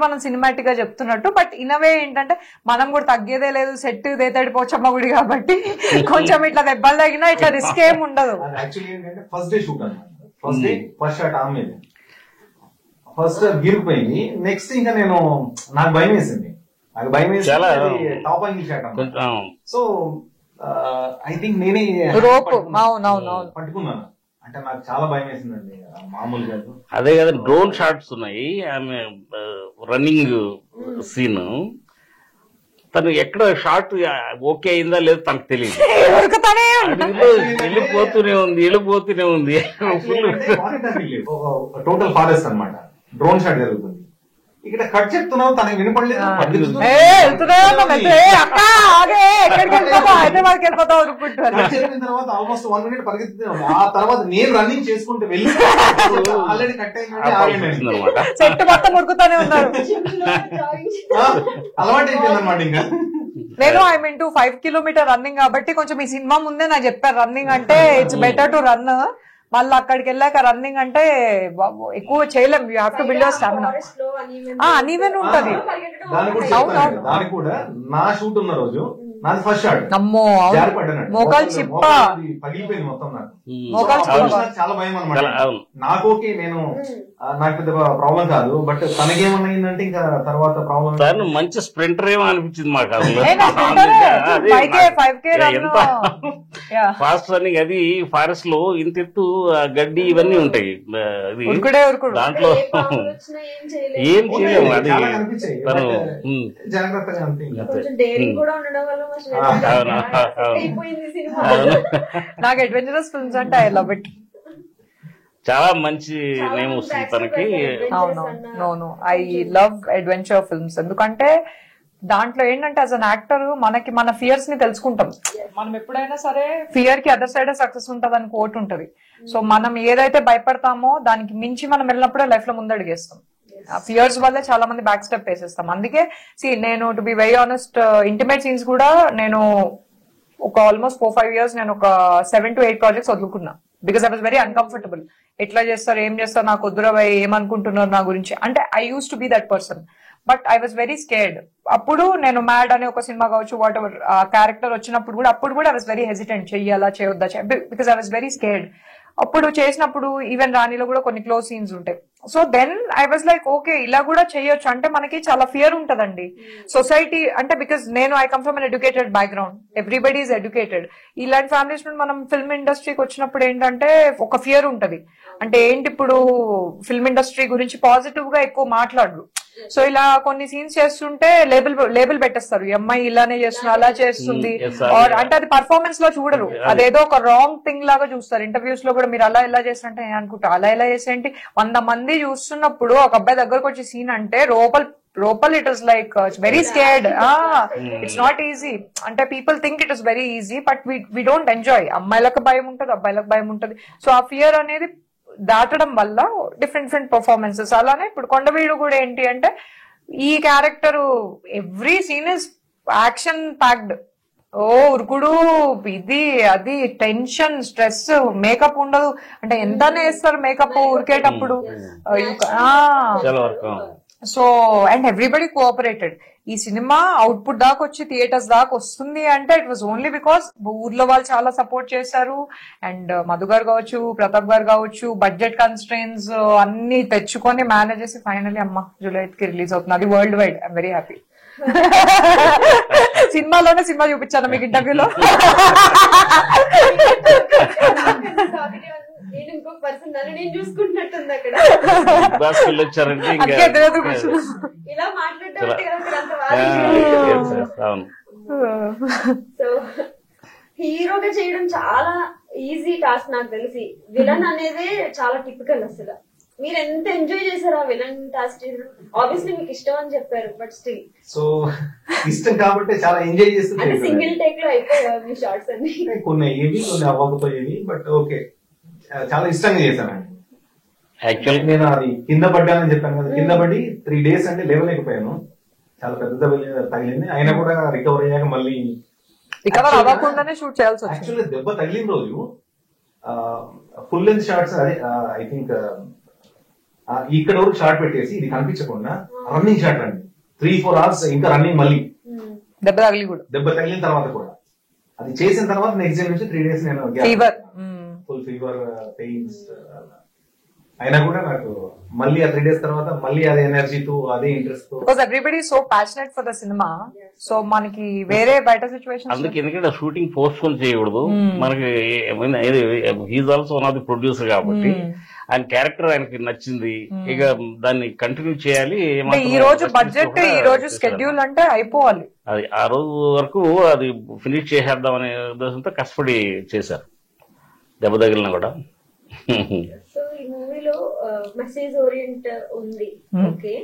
మనం సినిమాటిక్ గా చెప్తున్నట్టు. బట్ ఇనవే ఏంటంటే మనం కూడా తగ్గేదే లేదు, సెట్ దేతాడి పోచమ్మ గుడి కాబట్టి కొంచెం ఇట్లా దెబ్బలు తగినా ఇట్లా రిస్క్ ఏం ఉండదు. ఫస్ట్ డే షూట్ అన్నమాట, ఫస్ట్ షాట్ ఆమె ఫస్ట్ గీరుకుపోయింది. నెక్స్ట్ ఇంకా నాకు భయం వేసింది, top angle shot. So I think నేనే పట్టుకున్నాను. అంటే నాకు చాలా భయం వేసిందండి మామూలుగా. అదే కదా డ్రోన్ షాట్స్ ఉన్నాయి, ఆమె రన్నింగ్ సీన్, తను ఎక్కడ షార్ట్ ఓకే అయిందా లేదు తనకు తెలియదు, వెళ్ళిపోతూనే ఉంది. టోటల్ ఫారెస్ట్ అన్నమాట, డ్రోన్ షాట్ జరుగుతుంది. ఇక్కడ కట్ చెప్తున్నావు తనకి వినపడలేదు. తర్వాత ఆల్మోస్ట్ 1 minute పరిగెత్తుతున్నాను. ఆ తర్వాత నేను రన్నింగ్ చేసుకుంటూ వెళ్ళి ఆల్రెడీ కట్ అయిందన్నమాట. చెట్టు మొత్తం ఉరుకుతానే ఉన్నారు. అలవాటు అయిపోయింది అనమాట. ఇంకా నేను ఐ మీన్ 5 kilometer రన్నింగ్ కాబట్టి కొంచెం ఈ సినిమా ముందే నాకు చెప్పారు రన్నింగ్ అంటే ఇట్స్ బెటర్ టు రన్. మళ్ళీ అక్కడికి వెళ్ళాక రన్నింగ్ అంటే ఎక్కువ చేయలేం, you have to build your stamina. Uneven ఉంటది. దాని కూడా నా షూట్ ఉన్న రోజు నాది ఫస్ట్ షాట్, అమ్మో మోకాలు చిప్ప పగిలిపోయింది మొత్తం. నాకు చాలా భయం అనమాట. నాకు ఓకే, నాకు పెద్ద ప్రాబ్లం కాదు, బట్ తనకేమన్నాయిందంటే ఇంకా తర్వాత ప్రాబ్లం. మంచి స్ప్రింటర్ ఏమో అనిపించింది మాకు. ఫాస్ట్ రన్నింగ్ అది ఫారెస్ట్ లో ఇంత ఎత్తు గడ్డి ఇవన్నీ ఉంటాయి, దాంట్లో ఏం చేయలేము. అది తను జాగ్రత్తగా నాకు అడ్వెంచరస్ ఫిల్మ్స్ అంటే ఐ లవ్ ఇట్. చాలా మంచి నేమ్ వస్తుంది తనకి. అవును, ఐ లవ్ అడ్వెంచర్ ఫిల్మ్స్. ఎందుకంటే దాంట్లో ఏంటంటే యాజ్ అన్ యాక్టర్ మనకి మన ఫియర్స్ ని తెలుసుకుంటాం. మనం ఎప్పుడైనా సరే ఫియర్ కి అదర్ సైడ్ సక్సెస్ ఉంటది అని కోట్ ఉంటది. సో మనం ఏదైతే భయపడతామో దానికి మించి మనం వెళ్ళినప్పుడే లైఫ్ లో ముందడుగేస్తాం. ఆ ఫియర్స్ వల్లే చాలా మంది బ్యాక్ స్టెప్ వేసేస్తాం. అందుకే నేను to be very honest intimate scenes కూడా నేను ఒక ఆల్మోస్ట్ 4-5 years నేను ఒక 7 to 8 projects వదులుకున్నా. Because I was very uncomfortable. ఎట్లా చేస్తారు, ఏం చేస్తారు, నాకు వద్దురా ఏమనుకుంటున్నారు నా గురించి అంటే I use to be that person. But I was very scared. అప్పుడు నేను మ్యాడ్ అనే ఒక సినిమా కావచ్చు, వాట్ ఎవర్ క్యారెక్టర్ వచ్చినప్పుడు కూడా అప్పుడు కూడా ఐ వాజ్ వెరీ హెసిటెంట్, చెయ్యాలా చేయొద్దా, because I was very scared. అప్పుడు చేసినప్పుడు ఈవెన్ రాణిలో కూడా కొన్ని క్లోజ్ సీన్స్ ఉంటాయి. So then I was like okay ఇలా కూడా చేయొచ్చు అంటే మనకి చాలా ఫియర్ ఉంటదండి సొసైటీ అంటే బికాస్ నేను I come from an educated background, everybody is educated. ఇలాంటి ఫ్యామిలీస్ నుండి మనం ఫిల్మ్ ఇండస్ట్రీకి వచ్చినప్పుడు ఏంటంటే ఒక ఫియర్ ఉంటది. అంటే ఏంటి ఇప్పుడు ఫిల్మ్ ఇండస్ట్రీ గురించి పాజిటివ్ గా ఎక్కువ మాట్లాడరు. సో ఇలా కొన్ని సీన్స్ చేస్తుంటే లేబుల్ పెట్టేస్తారు, ఈ అమ్మాయి ఇలానే చేస్తుంది అలా చేస్తుంది, అంటే అది పర్ఫార్మెన్స్ లో చూడరు, అదేదో ఒక రాంగ్ థింగ్ లాగా చూస్తారు. ఇంటర్వ్యూస్ లో కూడా మీరు అలా ఇలా చేసినట్టే నేను అనుకుంటా, అలా ఇలా చేసేంటి 100 మంది చూస్తున్నప్పుడు ఒక అబ్బాయి దగ్గరకు వచ్చే సీన్ అంటే లోపల it is like very scared. It's not easy. అంటే people think it is very easy but we don't enjoy. అమ్మాయిలకు భయం ఉంటుంది, అబ్బాయిలకు భయం ఉంటుంది. సో ఆ ఫియర్ అనేది దాటడం వల్ల డిఫరెంట్ పర్ఫార్మెన్సెస్. అలానే ఇప్పుడు కొండవీడు కూడా ఏంటి అంటే ఈ character every scene is action packed. ఓ ఉరుకుడు, ఇది అది, టెన్షన్, స్ట్రెస్, మేకప్ ఉండదు. అంటే ఎంతనే వేస్తారు మేకప్ ఉరికేటప్పుడు. So and everybody cooperated. ఈ సినిమా అవుట్పుట్ దాకా వచ్చి థియేటర్స్ దాకా వస్తుంది అంటే ఇట్ వాజ్ ఓన్లీ బికాస్ ఊర్లో వాళ్ళు చాలా సపోర్ట్ చేశారు. అండ్ మధు గారు కావచ్చు, ప్రతాప్ గారు కావచ్చు, బడ్జెట్ కన్స్ట్రెయిన్స్ అన్ని తెచ్చుకొని మేనేజ్ చేసి ఫైనల్లీ అమ్మ జూలై 8కి రిలీజ్ అవుతుంది. అది worldwide. I'm very happy. సినిమాలోనే సినిమా చూపించాను మీకు ఇంటర్వ్యూలో. నేను ఇంకొక పర్సన్ నేను చూసుకుంటున్నట్టుంది అక్కడ. ఇలా మాట్లాడటం సో హీరోగా చేయడం చాలా ఈజీ టాస్క్ నాకు తెలిసి. విలన్ అనేది చాలా టిపికల్. అసలు మీరు ఎంత ఎంజాయ్ చేశారు ఆ విలన్ టాస్క్ చేయడం? ఆబ్వియస్లీ మీకు ఇష్టం అని చెప్పారు బట్ స్టిల్. సో ఇష్టం కాబట్టి చాలా ఎంజాయ్ చేస్తుంది. అంటే సింగిల్ టేక్ లో అయిపోయాయి మీ షార్ట్స్ అన్ని. కొన్ని అయ్యేవి, కొన్ని అవ్వకపోయేవి, బట్ ఓకే చాలా ఇష్టంగా చేశానండి. యాక్చువల్గా నేను అది కింద పడ్డానని చెప్పాను కదా, కింద పడి 3 days అంటే లేవలేకపోయాను. చాలా పెద్ద తగిలింది. అయినా కూడా రికవర్ అయ్యాక మళ్ళీ రికవర్ అవ్వకుండానే షూట్ చేయాల్సి వచ్చింది. యాక్చువల్లీ దెబ్బ తగిలిన రోజు ఫుల్ లెంత్ షార్ట్స్ అదే ఐ థింక్ ఇక్కడ వరకు షార్ట్ పెట్టేసి ఇది కనిపించకుండా రన్నింగ్ షార్ట్ అండి. 3-4 hours ఇంకా రన్నింగ్. మళ్ళీ దెబ్బ తగిలిన తర్వాత కూడా అది చేసిన తర్వాత నెక్స్ట్ డే నుంచి 3 days నేను ఫుల్ ఫీవర్, పెయిన్స్. అయినా కూడా నాకు మళ్ళీ ఆ 3 days తర్వాత మళ్ళీ అదే ఎనర్జీతో అదే ఇంట్రెస్ట్ తో. Because everybody so passionate for the cinema. So మనకి వేరే బయట సిచ్యువేషన్ అందుకే ఎందుకంటే షూటింగ్ పోస్ట్పోన్ చేయకూడదు. మనకి he's also one of the producer కాబట్టి ఆయన క్యారెక్టర్ ఆయనకి నచ్చింది, ఇక దాన్ని కంటిన్యూ చేయాలి. ఈ రోజు బడ్జెట్, ఈ రోజు స్కెడ్యూల్ అంటే అయిపోవాలి. అది ఆ రోజు వరకు అది ఫినిష్ చేసేద్దాం అనే ఉద్దేశంతో కష్టపడి చేశారు దెబ్బ తగిలినా కూడా. సో ఈ మూవీలో మెసేజ్ ఓరియంట్ ఉంది, ఓకే,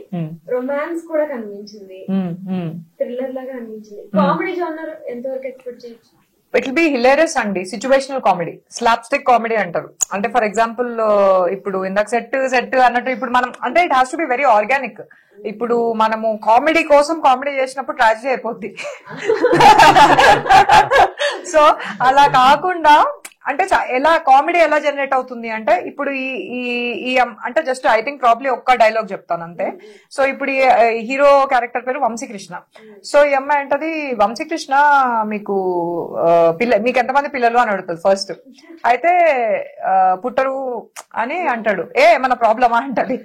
రొమాన్స్ కూడా కనిపించింది, థ్రిల్లర్ లాగా అనిపించింది. కామెడీ జోనర్ ఎంతవరకు ఎక్స్పెక్ట్ చేయొచ్చు? ఇట్ విల్ బి హిలేరియస్ అండి. Situational comedy, slapstick comedy అంటారు. అంటే ఫర్ ఎగ్జాంపుల్ ఇప్పుడు ఇందాక సెట్ అన్నట్టు ఇప్పుడు మనం అంటే it has to be very organic. ఇప్పుడు మనము కామెడీ కోసం కామెడీ చేసినప్పుడు ట్రాజడీ అయిపోద్ది. సో అలా కాకుండా అంటే ఎలా కామెడీ ఎలా జనరేట్ అవుతుంది అంటే ఇప్పుడు ఈ అంటే జస్ట్ ఐ థింక్ ప్రాబ్లీ ఒక్క డైలాగ్ చెప్తాను అంతే. సో ఇప్పుడు ఈ హీరో క్యారెక్టర్ పేరు వంశీకృష్ణ. సో ఈ అమ్మాయి అంటది, వంశీకృష్ణ మీకు మీకు ఎంతమంది పిల్లలు అని అడుగుతుంది ఫస్ట్. అయితే పుట్టరు అని అంటాడు. మన ప్రాబ్లమా అంటది.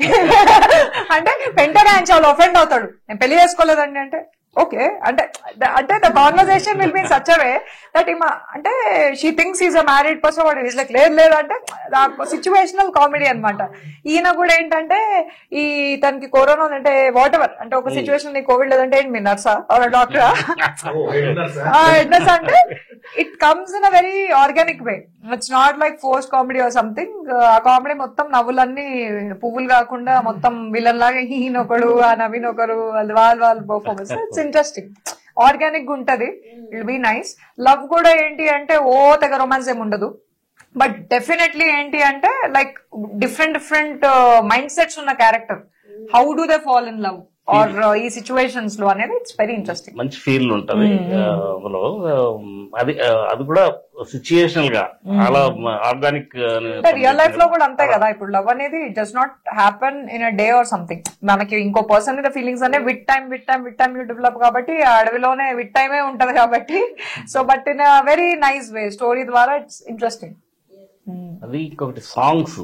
అంటే వెంటనే ఆయన చాలా ఒఫెండ్ అవుతాడు, నేను పెళ్లి చేసుకోలేదండి అంటే ఓకే అంటే the conversation will be in such a way that అంటే she thinks is a married person, what is like లేదు అంటే సిచ్యువేషనల్ కామెడీ అనమాట. ఈయన కూడా ఏంటంటే ఈ తనకి కరోనా అంటే వాట్ ఎవర్ అంటే ఒక సిచ్యువేషన్ నీకు కోవిడ్ లేదంటే ఏంటి మీ నర్సా డాక్టరా అంటే it comes in a very organic way. It's not like force comedy or something. ఆ కామెడీ మొత్తం నవ్వులన్నీ పువ్వులు కాకుండా మొత్తం విలన్ లాగా ఈయన ఒకడు, ఆ నవీన్ ఒకరు, వాళ్ళ పర్ఫార్మెన్స్ ఇట్స్ ఇంట్రెస్టింగ్, ఆర్గానిక్ గా ఉంటది. It be nice. లవ్ కూడా ఏంటి అంటే తెగ రొమాన్స్ ఏమి ఉండదు, బట్ డెఫినెట్లీ ఏంటి అంటే లైక్ డిఫరెంట్ మైండ్ సెట్స్ ఉన్న character. How do they fall in love or ఈ సిచ్యువేషన్స్ లో అనేది ఇట్స్ వెరీ ఇంట్రెస్టింగ్. మంచి ఫీల్ ఉంటది. అది కూడా సిచ్యుయేషనల్ గా చాలా ఆర్గానిక్. రియల్ లైఫ్ లో కూడా అంతే కదా. ఇప్పుడు లవ్ అనేది does not happen in a day or something. మనకి ఇంకో పర్సన్ మీద ఫీలింగ్స్ అనే విత్ టైమ్ యూ డెవలప్ కాబట్టి ఆ అడవిలోనే విత్ టైమే ఉంటది కాబట్టి. So but in a very nice way story ద్వారా ఇట్స్ ఇంట్రెస్టింగ్. అది ఇంకొకటి సాంగ్స్.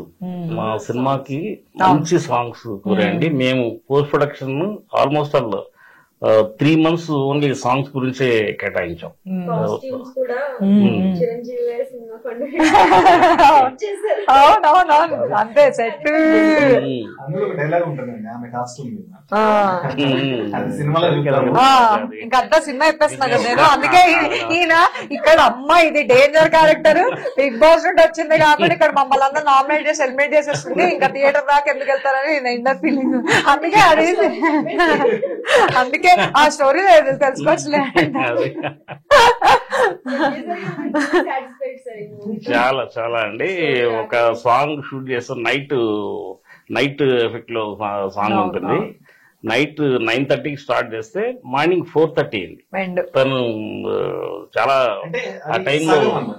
మా సినిమాకి మంచి సాంగ్స్ కూరండి. మేము post production almost all 3 months only songs గురించే కేటాయించాం. కాస్ట్యూమ్స్ కూడా చిరంజీవి గారి సినిమా చేశారు. అవునవునవును, అంతే సెట్. అందులో ఒక డైలాగ్ ఉంటుందండి ఆమె కాస్ట్యూమ్ మీద, అది సినిమాలో ఇంకంతా సినిమా ఇప్పేస్తున్నా కదా నేను. అందుకే ఈయన ఇక్కడ అమ్మ ఇది డేంజర్ క్యారెక్టర్, బిగ్ బాస్ నుండి వచ్చింది కాబట్టి ఇక్కడ మమ్మల్ని అందరూ నామినేట్ చేసి ఎలిమినేట్ చేసేస్తుంది, ఇంకా థియేటర్ దాకా ఎందుకు వెళ్తారని నేను ఇంటర్ ఫీలింగ్. అందుకే అది అందుకే ఆ స్టోరీ తెలుసుకోవచ్చులే. చాలా చాలా అండి. ఒక సాంగ్ షూట్ చేస్తాం, నైట్ ఎఫెక్ట్ లో సాంగ్ ఉంటుంది. నైట్ 9:30కి స్టార్ట్ చేస్తే మార్నింగ్ 4:30 అయింది. తను చాలా ఆ టైంలో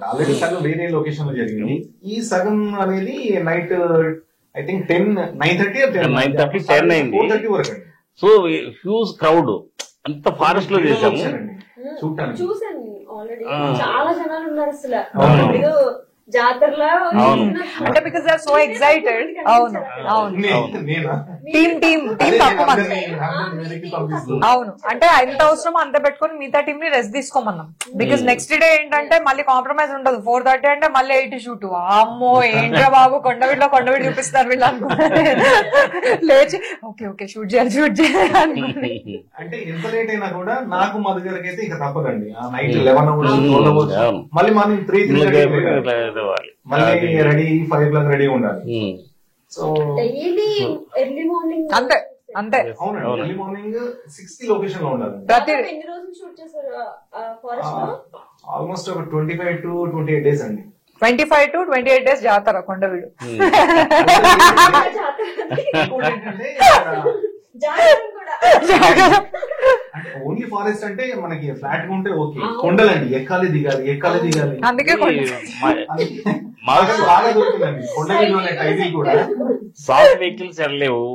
ఆల్రెడీ సగం వేరే లొకేషన్ లో జరిగింది. ఈ సగం అనేది నైట్ ఐ థింక్ 9:30 10 అయింది. 4:30 వరకు. సో హ్యూజ్ క్రౌడ్, అంత ఫారెస్ట్ లో చేసాము. చూసాను ఆల్రెడీ, చాలా జనాలు ఉన్నారు అసలు ఏదో జాతరలా. అంటే because they are so excited. అవును అవును, టీమ్ తక్కువ మంది. అవును, అంటే ఎంత అవసరమో అంత పెట్టుకుని మిగతా టీం ని రెస్ట్ తీసుకోమన్నాం. బికాస్ నెక్స్ట్ డే ఏంటంటే మళ్ళీ కాంప్రమైజ్ ఉండదు. 4:30 అంటే మళ్ళీ 8 షూట్. అమ్మో ఏంట్రా బాబు, కొండవీడు చూపిస్తారు వీళ్ళు అనుకుంటే లేచి ఓకే షూట్ చేయాలి. అంటే ఎంత లేట్ అయినా కూడా నాకు మా దగ్గరకి అయితే ఇక తప్పదండి. నైట్ 11 అవ్వచ్చు, మళ్ళీ మార్నింగ్ 3 మళ్ళీ రెడీ 5 o'clock రెడీ ఉండాలి. సో డైలీ ఎర్లీ మార్నింగ్ అంతే అంతే. అవునండి, ఎర్లీ మార్నింగ్ 6 కి లొకేషన్ లో ఉండాలి. ఎన్ని రోజులు షూట్ చేశారు ఫారెస్ట్ లో? ఆల్మోస్ట్ ఒక 25 to 28 days అండి. 25 to 28 days జాతర కొండవీడు. అంటే ఓన్లీ ఫారెస్ట్ అంటే మనకి ఫ్లాట్ గా ఉంటే ఓకే, కొండలండి ఎక్కాలి దిగాలి. అందుకే బాగా దొరుకుతుందండి కొండవీడులోనే టైటిల్ కూడా. సాఫ్ట్ వెహికల్స్ వెళ్ళలేవు,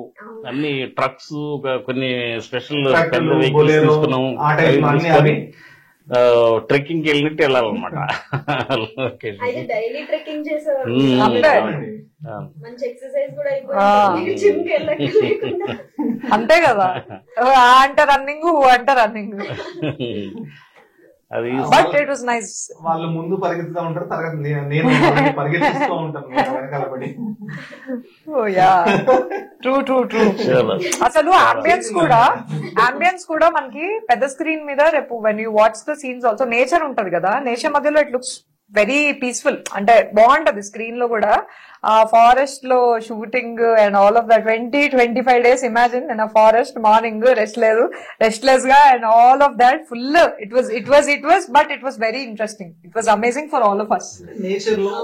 అన్ని ట్రక్స్, కొన్ని స్పెషల్ పెద్ద వెహికల్స్ తీసుకున్నాం. ట్రెక్కింగ్ వెళ్ళినట్టు వెళ్ళాలన్నమాట. డైలీ ట్రెక్కింగ్ చేసేవారు, మంచి ఎక్సర్సైజ్ కూడా అయిపోయింది, జిమ్ కి వెళ్ళకుండా. అంతే కదా, అంటే రన్నింగ్ అది. But it was nice. వాళ్ళు ముందు పరిగెత్తుతూ ఉంటారు, తర్వాత నేను పరిగెత్తిస్తూ ఉంటాను వెనకాల పడి. ట్రూ. అసలు అంబియన్స్ కూడా మనకి పెద్ద స్క్రీన్ మీద రేపు when you watch the scenes also nature ఉంటది కదా, నేచర్ మధ్యలో ఇట్ లుక్స్ వెరీ పీస్ఫుల్. అంటే బాగుంటది స్క్రీన్ లో కూడా. ఆ ఫారెస్ట్ లో shooting and all of that 20-25 days imagine in a forest. Morning restless గా and all of that full it was but it was very interesting. It was amazing for all of us. Nature లో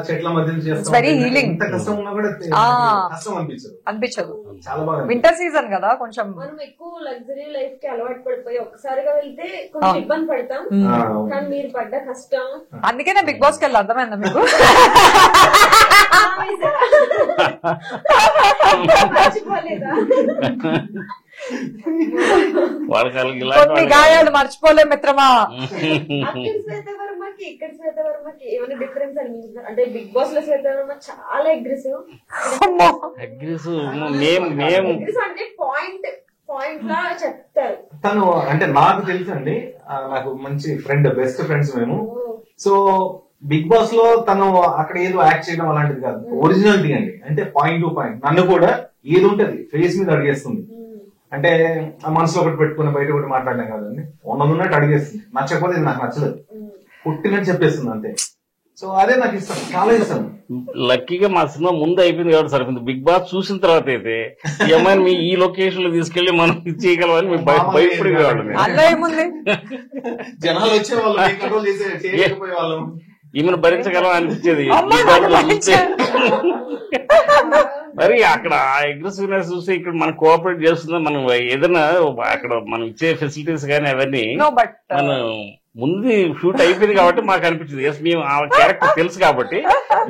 చెట్ల మధ్య very healing. అనిపించదు. Winter season కదా, కొంచెం మనం ఎక్కువ luxury life కి అలవాటు పడిపోయి ఒక్కసారిగా వెళ్తే కొంచెం ఇబ్బంది పడతాం. కానీ మీరు పడ్డ కష్టం, అందుకే నేను బిగ్ బాస్ కి వెళ్ళి అర్థమైందా మీకు? కొన్ని గాయాలు మర్చిపోలే మిత్రమా. ఇక్కడ శ్వేతవర్మకి ఏమైనా డిఫరెన్స్ అనిపించింది? అంటే బిగ్ బాస్ లో శ్వేతవర్మ చాలా అగ్రెసివ్ అంటే పాయింట్ లా చెప్తారు. తను అంటే నాకు తెలుసండి, నాకు మంచి బెస్ట్ ఫ్రెండ్స్ మేము. సో బిగ్ బాస్ లో తను అక్కడ ఏదో యాక్ట్ చేయడం అలాంటిది కాదు, ఒరిజినాలిటీ అండి. అంటే పాయింట్ టు పాయింట్. నన్ను కూడా ఏది ఉంటది ఫేస్ మీద అడిగేస్తుంది. అంటే మనసులో ఒకటి పెట్టుకుని బయట ఒకటి మాట్లాడడం కాదండి, ఉన్నట్టు అడిగేస్తుంది. నచ్చకపోతే ఇది నాకు నచ్చలేదు, పుట్టినట్టు చెప్పేస్తుంది అంతే. సో అదే నాకు ఇష్టం, చాలా ఇష్టం. లక్కీగా మా సినిమా ముందు అయిపోయింది కాబట్టి సరిపోయింది. బిగ్ బాస్ చూసిన తర్వాత అయితే ఏమైనా మీ ఈ లొకేషన్ లో తీసుకెళ్లి మనం చేయగలమని మేము భయపడిపోయేవాళ్ళం. జనాలు వచ్చేవాళ్ళు, కంట్రోల్ చేయలేకపోయేవాళ్ళం. ఈమెను భరించగలం అనిపించేది. మరి అక్కడ అగ్రెసివ్నెస్ చూసి ఇక్కడ మనం కోఆపరేట్ చేస్తుందా, మనం ఏదైనా అక్కడ మనం ఇచ్చే ఫెసిలిటీస్ కానీ అవన్నీ మనం ముందు షూట్ అయిపోయింది కాబట్టి మాకు అనిపించింది. ఎస్, మేము ఆ క్యారెక్టర్ తెలుసు కాబట్టి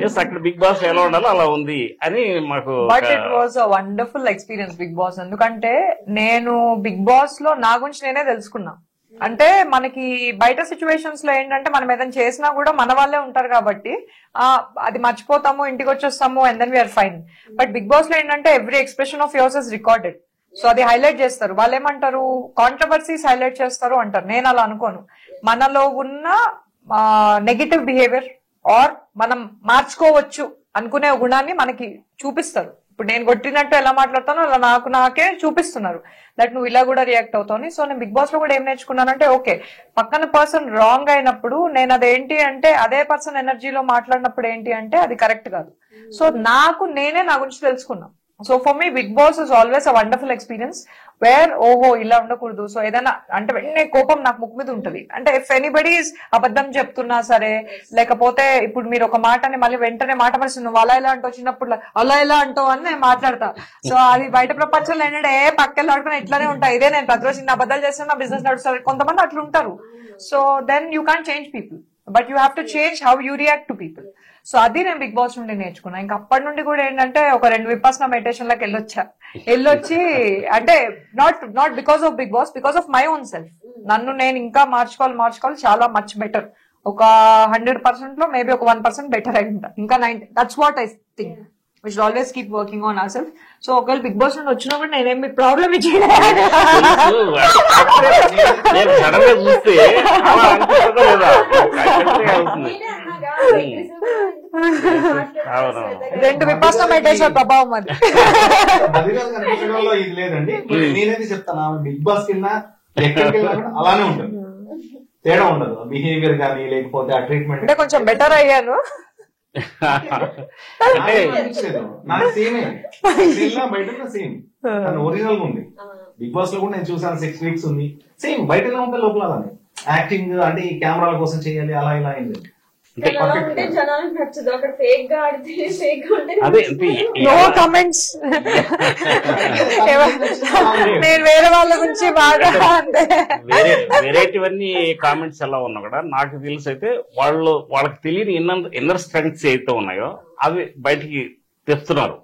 ఎస్ అక్కడ బిగ్ బాస్ ఎలా ఉండాలో అలా ఉంది అని మాకు. But it was a wonderful experience Big Boss. ఎందుకంటే నేను బిగ్ బాస్ లో నా గురించి నేనే తెలుసుకున్నా. అంటే మనకి బయట సిచ్యువేషన్స్ లో ఏంటంటే మనం ఏదైనా చేసినా కూడా మన వాళ్ళే ఉంటారు కాబట్టి అది మర్చిపోతాము, ఇంటికి వచ్చేస్తాము, and then we're fine. But Big Boss లో ఏంటంటే every expression of yours is recorded. So అది హైలైట్ చేస్తారు. వాళ్ళు ఏమంటారు, కాంట్రవర్సీస్ హైలైట్ చేస్తారు అంటారు. నేను అలా అనుకోను. మనలో ఉన్న నెగటివ్ బిహేవియర్ ఆర్ మనం మార్చుకోవచ్చు అనుకునే గుణాన్ని మనకి చూపిస్తారు. ఇప్పుడు నేను కొట్టినట్టు ఎలా మాట్లాడతానో అలా నాకే చూపిస్తున్నారు దట్ నువ్వు ఇలా కూడా రియాక్ట్ అవుతావు. సో నేను బిగ్ బాస్ లో కూడా ఏం నేర్చుకున్నానంటే, ఓకే పక్కన పర్సన్ రాంగ్ అయినప్పుడు నేను అదేంటి అంటే అదే పర్సన్ ఎనర్జీలో మాట్లాడినప్పుడు ఏంటి అంటే అది కరెక్ట్ కాదు. సో నేనే నా గురించి తెలుసుకున్నాను. So for me Big Boss is always a wonderful experience where ఓహో ఇలా ఉండకూడదు. సో ఏదైనా అంటే వెంటనే కోపం నాకు ముక్కు మీద ఉంటుంది. అంటే ఇఫ్ ఎనీబడి అబద్ధం చెప్తున్నా సరే, లేకపోతే ఇప్పుడు మీరు ఒక మాటని మళ్ళీ వెంటనే మాట పరిస్థితి నువ్వు అలా ఇలా అంటావు, చిన్నప్పుడు అలా ఇలా అంటావు అని నేను మాట్లాడతా. సో అది బయట ప్రపంచంలో ఏంటంటే పక్కన ఆడుకుని ఇట్లానే ఉంటాయి. ఇదే నేను ప్రతిరోజు అబద్ధాలు చేస్తే నా బిజినెస్ నడుస్తారు. కొంతమంది అట్లా ఉంటారు. So then you can't change people, but you have to change how you react to people. So అది నేను బిగ్ బాస్ నుండి నేర్చుకున్నా. ఇంకా అప్పటి నుండి కూడా ఏంటంటే ఒక 2 విపాసన మెడిటేషన్ లకు వెళ్ళొచ్చి అంటే not because of Big Boss, because of my own self. నన్ను నేను ఇంకా మార్చుకోవాలి చాలా మచ్ బెటర్. ఒక 100% లో మేబీ ఒక 1% బెటర్ అయి ఉంటా. ఇంకా 90, that's what I think. We should always keep working on ourselves. So ఒకవేళ బిగ్ బాస్ నుండి వచ్చినా కూడా నేనేమి ప్రాబ్లమ్ ఇచ్చేది నేను సడన్ గా చూస్తే అలా అనిపిస్తుందా లేదా? రెండు విపాసన మెడిటేషన్ ప్రభావం అది. కనిపించడంలో ఇది లేదండి. నేనైతే చెప్తాను, బిగ్ బాస్ కింద ఎక్కడికి వెళ్ళినా కూడా అలానే ఉంటుంది, తేడా ఉండదు. బిహేవియర్ కానీ లేకపోతే ఆ ట్రీట్మెంట్ అంటే కొంచెం బెటర్ అయ్యాను. నాకు సేమే బయట సేమ్ ఒరిజినల్ గా ఉంది. బిగ్ బాస్ లో కూడా నేను చూసాను 6 వీక్స్ ఉంది. సేమ్ బయట ఎలా ఉంటే లోపల అలానే యాక్టింగ్ అంటే ఈ కెమెరాల కోసం చేయాలి అలా ఇలా అయింది. No comments. నేను వేరే వాళ్ళ గురించి బాగా వేరేటివన్నీ కామెంట్స్ ఎలా ఉన్నా కూడా నాకు తెలిసి అయితే వాళ్ళకి తెలియని ఇన్నర్ స్ట్రెంగ్స్ ఏదైతే ఉన్నాయో అవి బయటికి తెస్తున్నారు.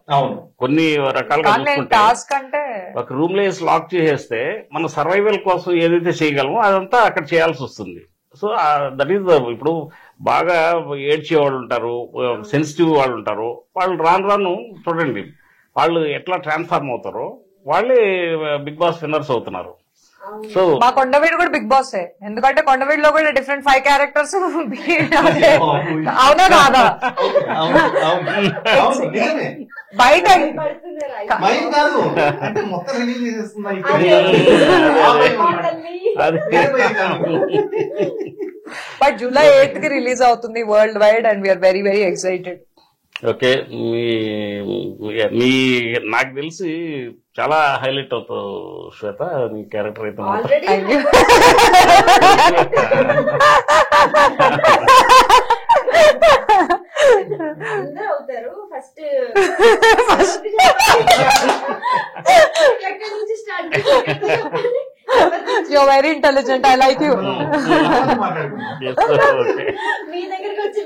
కొన్ని రకాలుగా టాస్క్ అంటే ఒక రూమ్ లో లాక్ చేసేస్తే మన సర్వైవల్ కోసం ఏదైతే చేయగలమో అదంతా అక్కడ చేయాల్సి వస్తుంది. సో దట్ ఈస్ ఇప్పుడు బాగా ఏడ్చే వాళ్ళు ఉంటారు, సెన్సిటివ్ వాళ్ళు ఉంటారు. వాళ్ళు రాను చూడండి వాళ్ళు ఎట్లా ట్రాన్స్ఫార్మ్ అవుతారో వాళ్ళే బిగ్ బాస్ విన్నర్స్ అవుతున్నారు. సో మా కొండవీడు కూడా బిగ్ బాస్, ఎందుకంటే కొండవీడులో కూడా డిఫరెంట్ 5 క్యారెక్టర్స్. అవునా కాదా? బయట బట్ July 8th కి రిలీజ్ అవుతుంది worldwide and we're very very excited. Okay, మీ నాకు తెలిసి చాలా హైలైట్ అవుతావు శ్వేత, నీ క్యారెక్టర్ అయితే అవుతారు. First You're very intelligent. I like you. మీ దగ్గరికి వచ్చి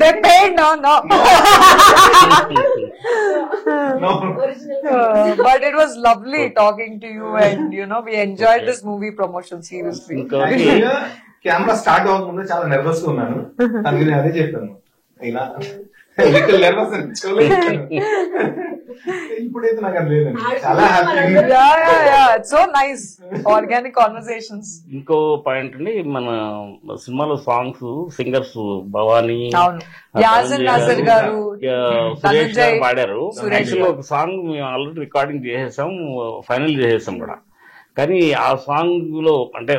They paid, no. But it was lovely talking to you, and we enjoyed this movie promotion seriously. Camera start అవ్వకముందు చాలా నర్వస్ గా ఉన్నాను. అందుకని అదే చెప్పాను, ఇలా నర్వస్ ఇప్పుడైతే నాకు అది లేదండి, చాలా happy. So nice organic conversations. ఇంకో పాయింట్ అండి, మన సినిమాలో సాంగ్స్ సింగర్స్ భవానీ, యాసిన్ గారు, సురేష్ గారు పాడారు. యాక్చువల్ ఒక సాంగ్ మేము ఆల్రెడీ రికార్డింగ్ చేసేసాం, ఫైనల్ చేసేసాం కూడా. కానీ ఆ సాంగ్ లో అంటే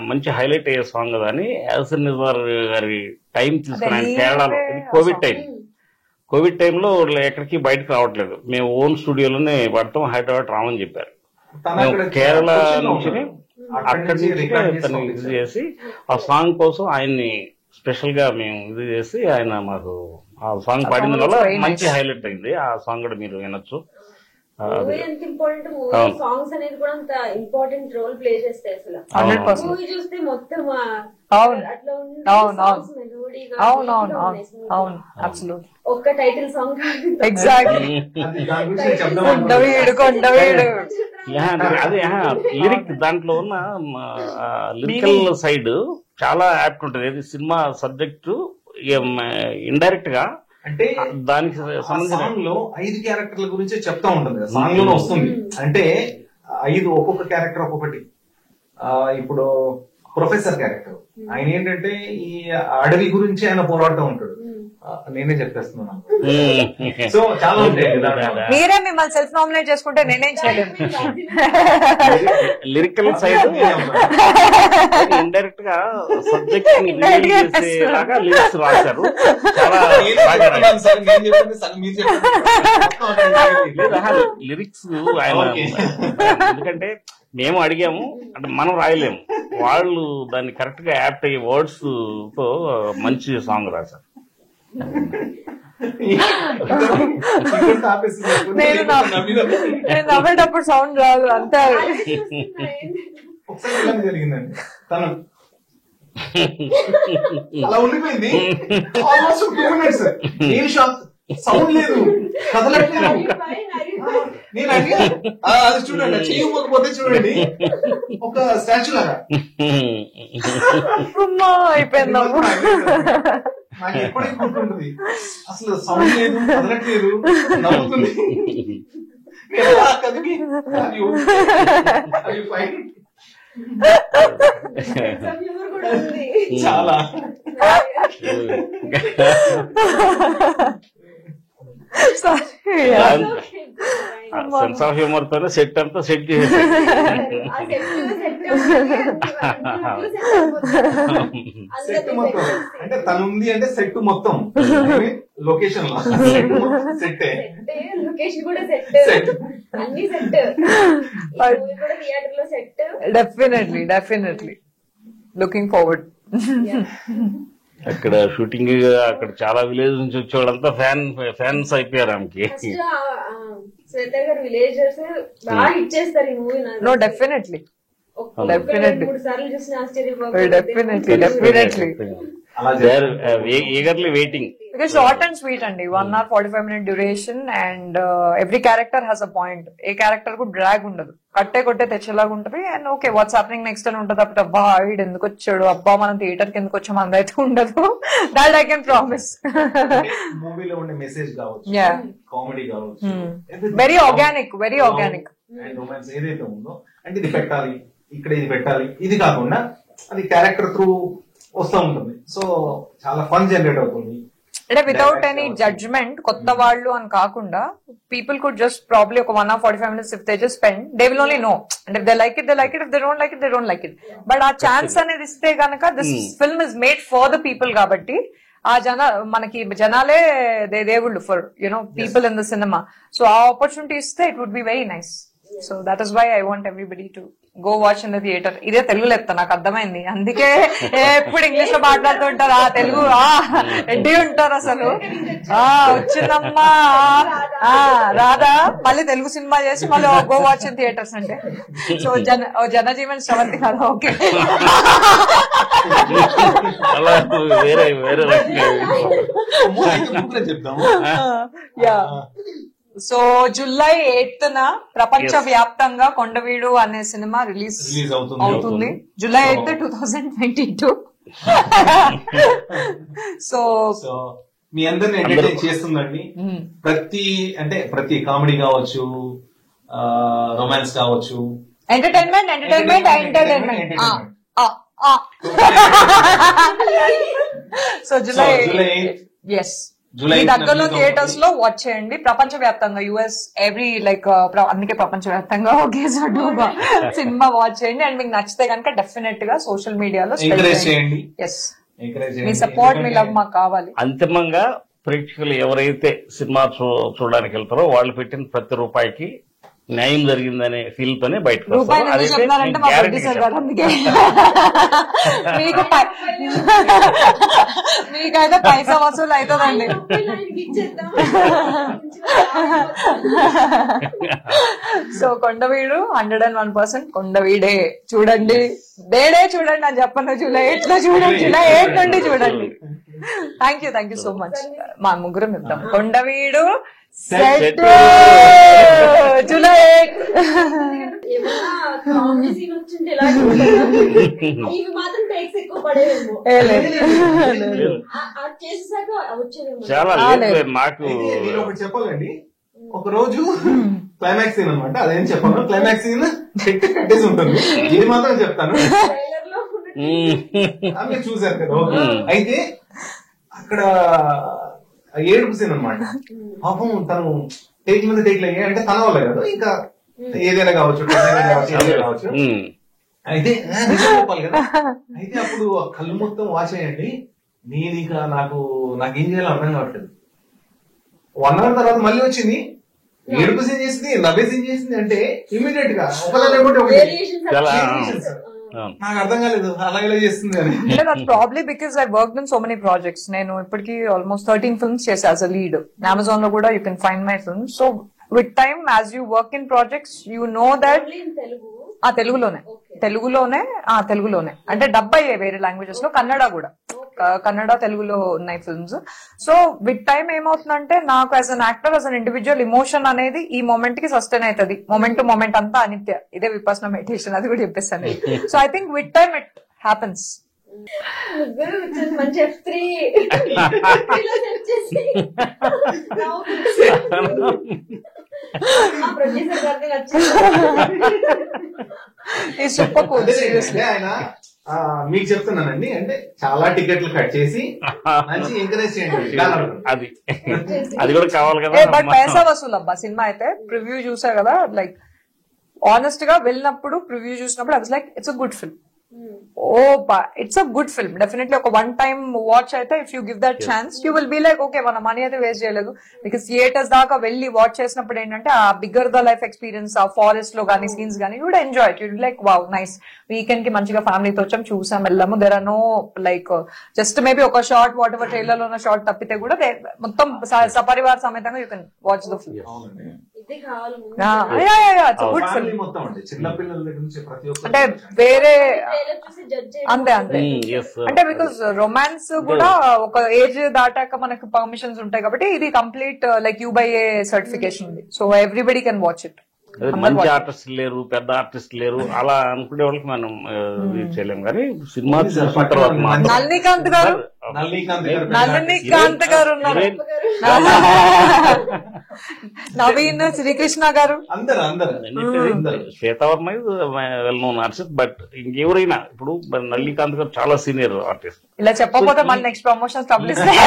మంచి హైలైట్ అయ్యే సాంగ్ కదా అని యాసిన్ నిజార్ గారి టైం తీసుకుని ఆయన కేరళలో, కోవిడ్ టైంలో ఎక్కడికి బయటకు రావట్లేదు, మేము ఓన్ స్టూడియోలోనే పడతాం, హైదరాబాద్ రామని చెప్పారు. కేరళ నుంచి అక్కడి నుంచి తను ఇది చేసి ఆ సాంగ్ కోసం ఆయన్ని స్పెషల్ గా మేము ఇది చేసి ఆయన మాకు ఆ సాంగ్ పాడిన వల్ల మంచి హైలైట్ అయింది. ఆ సాంగ్ కూడా మీరు వినొచ్చు. మూవీ ఎంత ఇంపార్టెంట్, మూవీ అవును. సాంగ్స్ అనేది కూడా అంత ఇంపార్టెంట్ రోల్ ప్లే చేస్తాయి అసలు. 100%. మూవీ చూస్తే మొత్తం అవును. అట్లా ఉంది, అవును, songs అవును. మెలోడీగా అవును, neat అవును, గా అవును, ఉన్నాయి smooth. అవును, అబ్సల్యూట్. ఒక్క టైటిల్ సాంగ్ ఎగ్జాక్ట్లీ. అది దాని గురించి నేను చెప్దాం కొండవీడు కొండవీడు. అదే లిరిక్ దాంట్లో ఉన్న లిరికల్ సైడ్ చాలా యాప్ట్ ఉంటుంది. ఏది సినిమా సబ్జెక్టు ఇండైరెక్ట్ గా అంటే దానికి సంబంధించిన సాంగ్ లో 5 క్యారెక్టర్ల గురించే చెప్తా ఉంటుంది కదా, సాంగ్ లోనే వస్తుంది. అంటే 5 ఒక్కొక్క క్యారెక్టర్ ఒక్కొక్కటి. ఇప్పుడు ప్రొఫెసర్ క్యారెక్టర్, ఆయన ఏంటంటే ఈ అడవి గురించి ఆయన పోరాడుతూ ఉంటాడు. నేనే చెప్పేస్తున్నాను. సో చాలా ఉంటాయి దాంట్లో. మీరే మిమ్మల్ని సెల్ఫ్ నామినేట్ చేసుకుంటే నేనేం చేయలేను. లిరికల్ సైడ్ ఇండైరెక్ట్ గా సబ్జెక్ట్ చేసేలాగా లిరిక్స్ రాశారు. చాలా బాగా రాశారు. లిరిక్స్ ఆయన ఎందుకంటే మేము అడిగాము అంటే మనం రాయలేము, వాళ్ళు దాన్ని కరెక్ట్ గా యాప్ట్ అయ్యే వర్డ్స్ తో మంచి సాంగ్ రాశారు. నేను నవ్వేటప్పుడు సౌండ్ రాదు అంతే. ఒకసారి ఇలా జరిగిందండి, తను అలా ఉండిపోయింది ఆల్మోస్ట్ 2 minutes. నేను షాక్, సౌండ్ లేదు, కదలట్లేదు. నేను అడిగా అది చూడండి, చేయకపోతే చూడండి ఒక స్టాచ్యూ లాగా అయిపోయింది. నాకు ఎప్పుడైతే గుర్తుంటుంది, అసలు సౌండ్ లేదు, కదలట్లేదు, నవ్వుతుంది. చాలా సెన్స్ ఆఫ్ హ్యూమర్ తోనే సెట్ అంతా సెట్ చేసి సెట్ మొత్తం అంటే తను ఉంది అంటే సెట్ మొత్తం లొకేషన్ లో సెట్ లొకేషన్ కూడా సెట్, అన్ని సెట్, కూడా థియేటర్ లో సెట్. Definitely looking forward. అక్కడ షూటింగ్ అక్కడ చాలా విలేజ్ నుంచి వచ్చే వాళ్ళంతా ఫ్యాన్స్ అయిపోయారు ఆమెకి. శ్వేత గారు విలేజర్స్ బాగా ఇచ్చేస్తారు ఈ మూవీ. నో డెఫినెట్లీ 3 సార్లు చూసిన ఆశ్చర్యపోయి. Definitely eagerly waiting. Because short and sweet అండి, 1 hour 45 minute duration and every character has a point. A character కు డ్రాగ్ ఉండదు, కొట్టే తెచ్చేలాగా ఉంటది. And okay what's happening next అని ఉంటది. అప్పుడు అబ్బా వీడు ఎందుకు వచ్చాడు, అబ్బా మనం థియేటర్ కి ఎందుకు వచ్చాం అందరైతే ఉండదు. That I can promise. మూవీలో ఉండే మెసేజ్ కావచ్చు, కామెడీ కావచ్చు, వెరీ ఆర్గానిక్ అండ్ రొమాన్స్ ఏదైతే ఉందో అంటే ఇది పెట్టాలి, ఇక్కడ ఇది పెట్టాలి, ఇది కాకుండా అది క్యారెక్టర్ త్రూ వస్తూ ఉంటుంది. సో చాలా ఫన్ జనరేట్ అవుతుంది. అంటే వితౌట్ ఎనీ జడ్జ్మెంట్, కొత్త వాళ్ళు అని కాకుండా పీపుల్ కుడ్ జస్ట్ ప్రాబ్లీ ఒక 1 hour 45 minutes if they just spend, they will only know. అంటే they like it, if they don't like it, they don't like it. But ఆ chance అనేది ఇస్తే గనక this film is made for the people కాబట్టి ఆ మనకి జనాలే దేవుళ్ళు for you know people in the cinema. So ఆ ఆపర్చునిటీ ఇస్తే it would be very nice. So that is why I want everybody to go watch in the theatre. ఇదే తెలుగులో చెప్తా, నాకు అర్థమైంది, అందుకే ఎప్పుడు ఇంగ్లీష్ లో మాట్లాడుతూ ఉంటారు. ఆ తెలుగు రెడ్డి ఉంటారు అసలు. వచ్చిందమ్మా రాధా మళ్ళీ తెలుగు సినిమా చేసి మళ్ళీ గో వాచ్ ఇన్ థియేటర్స్ అంటే. సో జనజీవన్ శ్రవంతి కదా. ఓకే చెప్తాము. యా సో July 8th ప్రపంచ వ్యాప్తంగా కొండవీడు అనే సినిమా రిలీజ్ అవుతుంది. July 8th, 2022. సో మీ అందరిని ఎంటర్టైన్ చేస్తుందండి. ప్రతి కామెడీ కావచ్చు, రొమాన్స్ కావచ్చు, entertainment. So July 8th, yes, మీ దగ్గరలో థియేటర్స్ లో వాచ్ చేయండి. ప్రపంచ వ్యాప్తంగా యుఎస్ ఎవ్రీ లైక్ అందుకే ప్రపంచ వ్యాప్తంగా ఒకే చోట సినిమా వాచ్ చేయండి. అండ్ మీకు నచ్చితే కనుక డెఫినెట్ గా సోషల్ మీడియాలో ఎస్ మీ సపోర్ట్, మీ లవ్ మాకు కావాలి. అంతిమంగా ప్రేక్షకులు ఎవరైతే సినిమా చూడడానికి వెళ్తారో వాళ్ళు పెట్టిన ప్రతి రూపాయికి న్యాయం జరిగిందనే ఫీల్ తోనే బయటకు రూపాయి వస్తారు. ఎందుకు చెప్తున్నారంటే మా ప్రొడ్యూసర్ గారు అందుకే మీకు మీకైతే పైసా వసూలు అవుతుందండి. సో కొండవీడు 101% కొండవీడే చూడండి, డేడే చూడండి అని చెప్పను, జూలై 8 లో చూడండి, జూలై 8 నుండి చూడండి. Thank you so much. మా ముగ్గురం ఇద్దాం. Kondaveedu set July 8. ఇవి మాత్రం టేక్స్ ఎక్కువ పడేవేమో చేసాక వచ్చేదేమో. చాలా లేదు మాకు. నేను ఒకటి చెప్పాలండి, ఒక రోజు క్లైమాక్స్ సీన్ అనమాట, అదేం చెప్పాను, క్లైమాక్స్ సీన్ పెట్టి కట్టేసి ఉంటుంది, ఇది మాత్రం చెప్తాను. మీరు చూసారు కదా. అయితే అక్కడ ఏడుపు సీన్ అనమాట. పాపం తను టేక్ మీద టేక్లు అయ్యాయి అంటే తన వల్ల కాదు, ఇంకా ఏదైనా కావచ్చు, ఏదైనా కావచ్చు. అయితే నిజం చెప్పాలి కదా. అయితే అప్పుడు కళ్ళు మొత్తం వాచ్ అయ్యండి. నేను ఇక నాకేం చేయాలో అర్థం కావట్లేదు. 1 hour తర్వాత మళ్ళీ వచ్చింది, ఏడుపు సీన్ చేసింది, నవ్వే సీన్ చేసింది. అంటే ఇమీడియట్ గా నాకు అర్థం కాలేదు అలా ఇలా చేస్తుంది అని. Probably because I work in so many projects. నేను ఇప్పటికి ఆల్మోస్ట్ 13 ఫిల్మ్స్ చేసా యాజ్ అ లీడ్. అమెజాన్ లో కూడా you can find my films. So with time as you work in projects you know that తెలుగులోనే అంటే డబ్ అయ్యే వేరే languages లో, కన్నడ తెలుగులో ఉన్నాయి ఫిల్మ్స్. సో విత్ టైమ్ ఏమవుతుందంటే నాకు as an actor, as an individual emotion అనేది ఈ మూమెంట్ కి సస్టైన్ అవుతుంది. మూమెంట్ టు మూమెంట్ అంతా అనిత్య. ఇదే విపస్సన మెడిటేషన్, అది కూడా చెప్పేస్తాను. So I think with time it happens. మంచి F3 ప్రొడ్యూసర్ గారికి నచ్చింది. ఆయన మీకు చెప్తున్నానండి, అంటే చాలా టికెట్లు కట్ చేసి మంచి ఎంకరేజ్ చేయండి. అది కూడా కావాలి కదా. బట్ పైసా వసూలు అబ్బా సినిమా అయితే. ప్రివ్యూ చూసా కదా, లైక్ ఆనెస్ట్ గా వెళ్ళినప్పుడు ప్రివ్యూ చూసినప్పుడు I was like it's a good film. It's a good film. Definitely ఒక 1 time వాచ్ అయితే if you give that chance you will be like okay మన మనీ అయితే వేస్ట్ చేయలేదు. బికాస్ థియేటర్స్ దాకా వెళ్ళి వాచ్ చేసినప్పుడు ఏంటంటే ఆ బిగ్గర్ ద లైఫ్ ఎక్స్పీరియన్స్, ఆ ఫారెస్ట్ లో గానీ సీన్స్ గానీ you would enjoy it. You like wow nice, weekend కి మంచిగా ఫ్యామిలీతో వచ్చాం, చూసాం, వెళ్ళాము. There are no like just maybe ఒక షార్ట్ వాట్ ఎవర్ ట్రైలర్ లో ఉన్న షార్ట్ తప్పితే కూడా మొత్తం సపరివార సమేతంగా you can watch the film. అంటే వేరే అంతే అంటే బికాస్ రొమాన్స్ కూడా ఒక ఏజ్ దాటాక మనకు పర్మిషన్స్ ఉంటాయి కాబట్టి ఇది కంప్లీట్ లైక్ UBA సర్టిఫికేషన్ ఉంది. So everybody can watch it. మంచి ఆర్టిస్ట్ లేరు, పెద్ద ఆర్టిస్ట్ లేరు, అలా అనుకునే వాళ్ళకి మనం చేయలేము. కానీ సినిమా చూసిన తర్వాత నళినీకాంత్ గారు ఉన్నారు, నవీన్, శ్రీకృష్ణ గారు, శ్వేతావర్మ వెల్ నోన్ ఆర్టిస్ట్. బట్ ఇంకెవరైనా ఇప్పుడు నళినీకాంత్ గారు చాలా సీనియర్ ఆర్టిస్ట్. ఇలా చెప్పకపోతే మళ్ళీ నెక్స్ట్ ప్రమోషన్స్ తప్పిస్తాయి.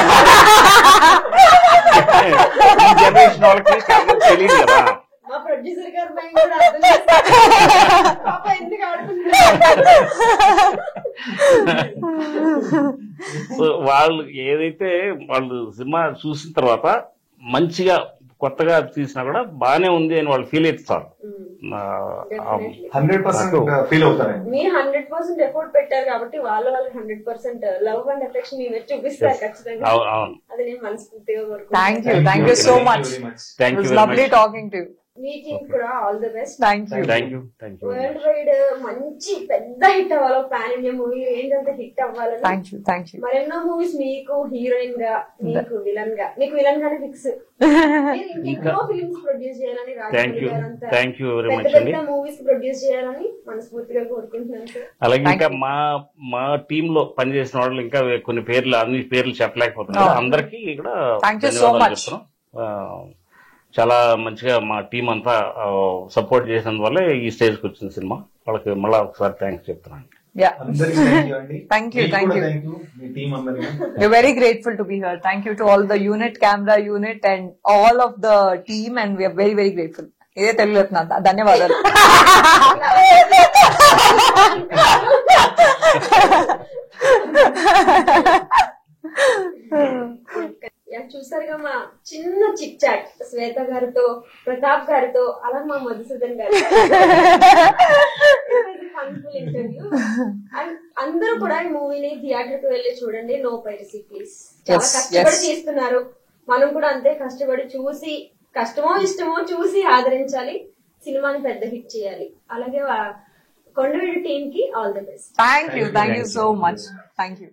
జనరేషన్ వాళ్ళకి చాలా తెలియదు కదా. మా ప్రొడ్యూసర్ గారు కూడా అర్థం చేస్తారు పాప ఎందుకు ఆడుకుంటున్నారు. వాళ్ళు ఏదైతే వాళ్ళు సినిమా చూసిన తర్వాత మంచిగా కొత్తగా తీసినా కూడా బానే ఉంది అని వాళ్ళు ఫీల్ అవుతారు. 100% ఫీల్ అవుతారు. మీరు 100% ఎఫర్ట్ పెట్టారు కాబట్టి వాళ్ళు 100% లవ్ అండ్ అఫెక్షన్ మీరు చూపిస్తారు ఖచ్చితంగా. అది నేను మనస్ఫూర్తిగా కోరుకుంటున్నాను. Thank you so much. Lovely talking to you. మీ టీమ్ కూడా all the best. Thank you. Worldwide మంచి పెద్ద హిట్ అవ్వాలి, పాన్ ఇండియా మూవీ ఏంటంటే హిట్ అవ్వాలని. Thank you. మరెన్నో మూవీస్ మీకు హీరోయిన్ గా, మీకు విలన్ గా, మీకు విలన్ గానే ఫిక్స్. ఇంకెన్నో ఫిల్మ్స్ ప్రొడ్యూస్ చేయాలని, రాజమౌళి గారంతా పెద్ద మూవీస్ ప్రొడ్యూస్ చేయాలని మనస్ఫూర్తిగా కోరుకుంటున్నాను సార్. అలాగే ఇంకా మా టీమ్ లో పనిచేసిన వాళ్ళు ఇంకా కొన్ని పేర్లు, అన్ని పేర్లు చెప్పలేకపోతున్నారు. అందరికీ కూడా ధన్యవాదాలు చెప్తున్నాం. చాలా మంచిగా మా టీం అంతా సపోర్ట్ చేసినందువల్ల ఈ స్టేజ్ కి వచ్చింది సినిమా. వాళ్ళకి మళ్ళీ ఒకసారి థ్యాంక్స్ చెప్తున్నాను. Thank you. We're very grateful to be here. Thank you to all the unit, camera unit and all of the team, and we are very, very grateful. ఇదే తెలుగు ధన్యవాదాలు. And చూసారుగా మా చిన్న చిట్ చాట్ శ్వేత గారితో, ప్రతాప్ గారితో, అలా మా మధుసూదన్ గారు ఫన్ఫుల్ ఇంటర్వ్యూ. అండ్ అందరూ కూడా ఈ మూవీని థియేటర్ కి వెళ్ళి చూడండి. No piracy please. చాలా కష్టపడి తీస్తున్నారు, మనం కూడా అంతే కష్టపడి చూసి, కష్టమో ఇష్టమో చూసి ఆదరించాలి, సినిమాని పెద్ద హిట్ చేయాలి. అలాగే కొండవీడు టీమ్ కి all the best. Thank you so much. Thank you.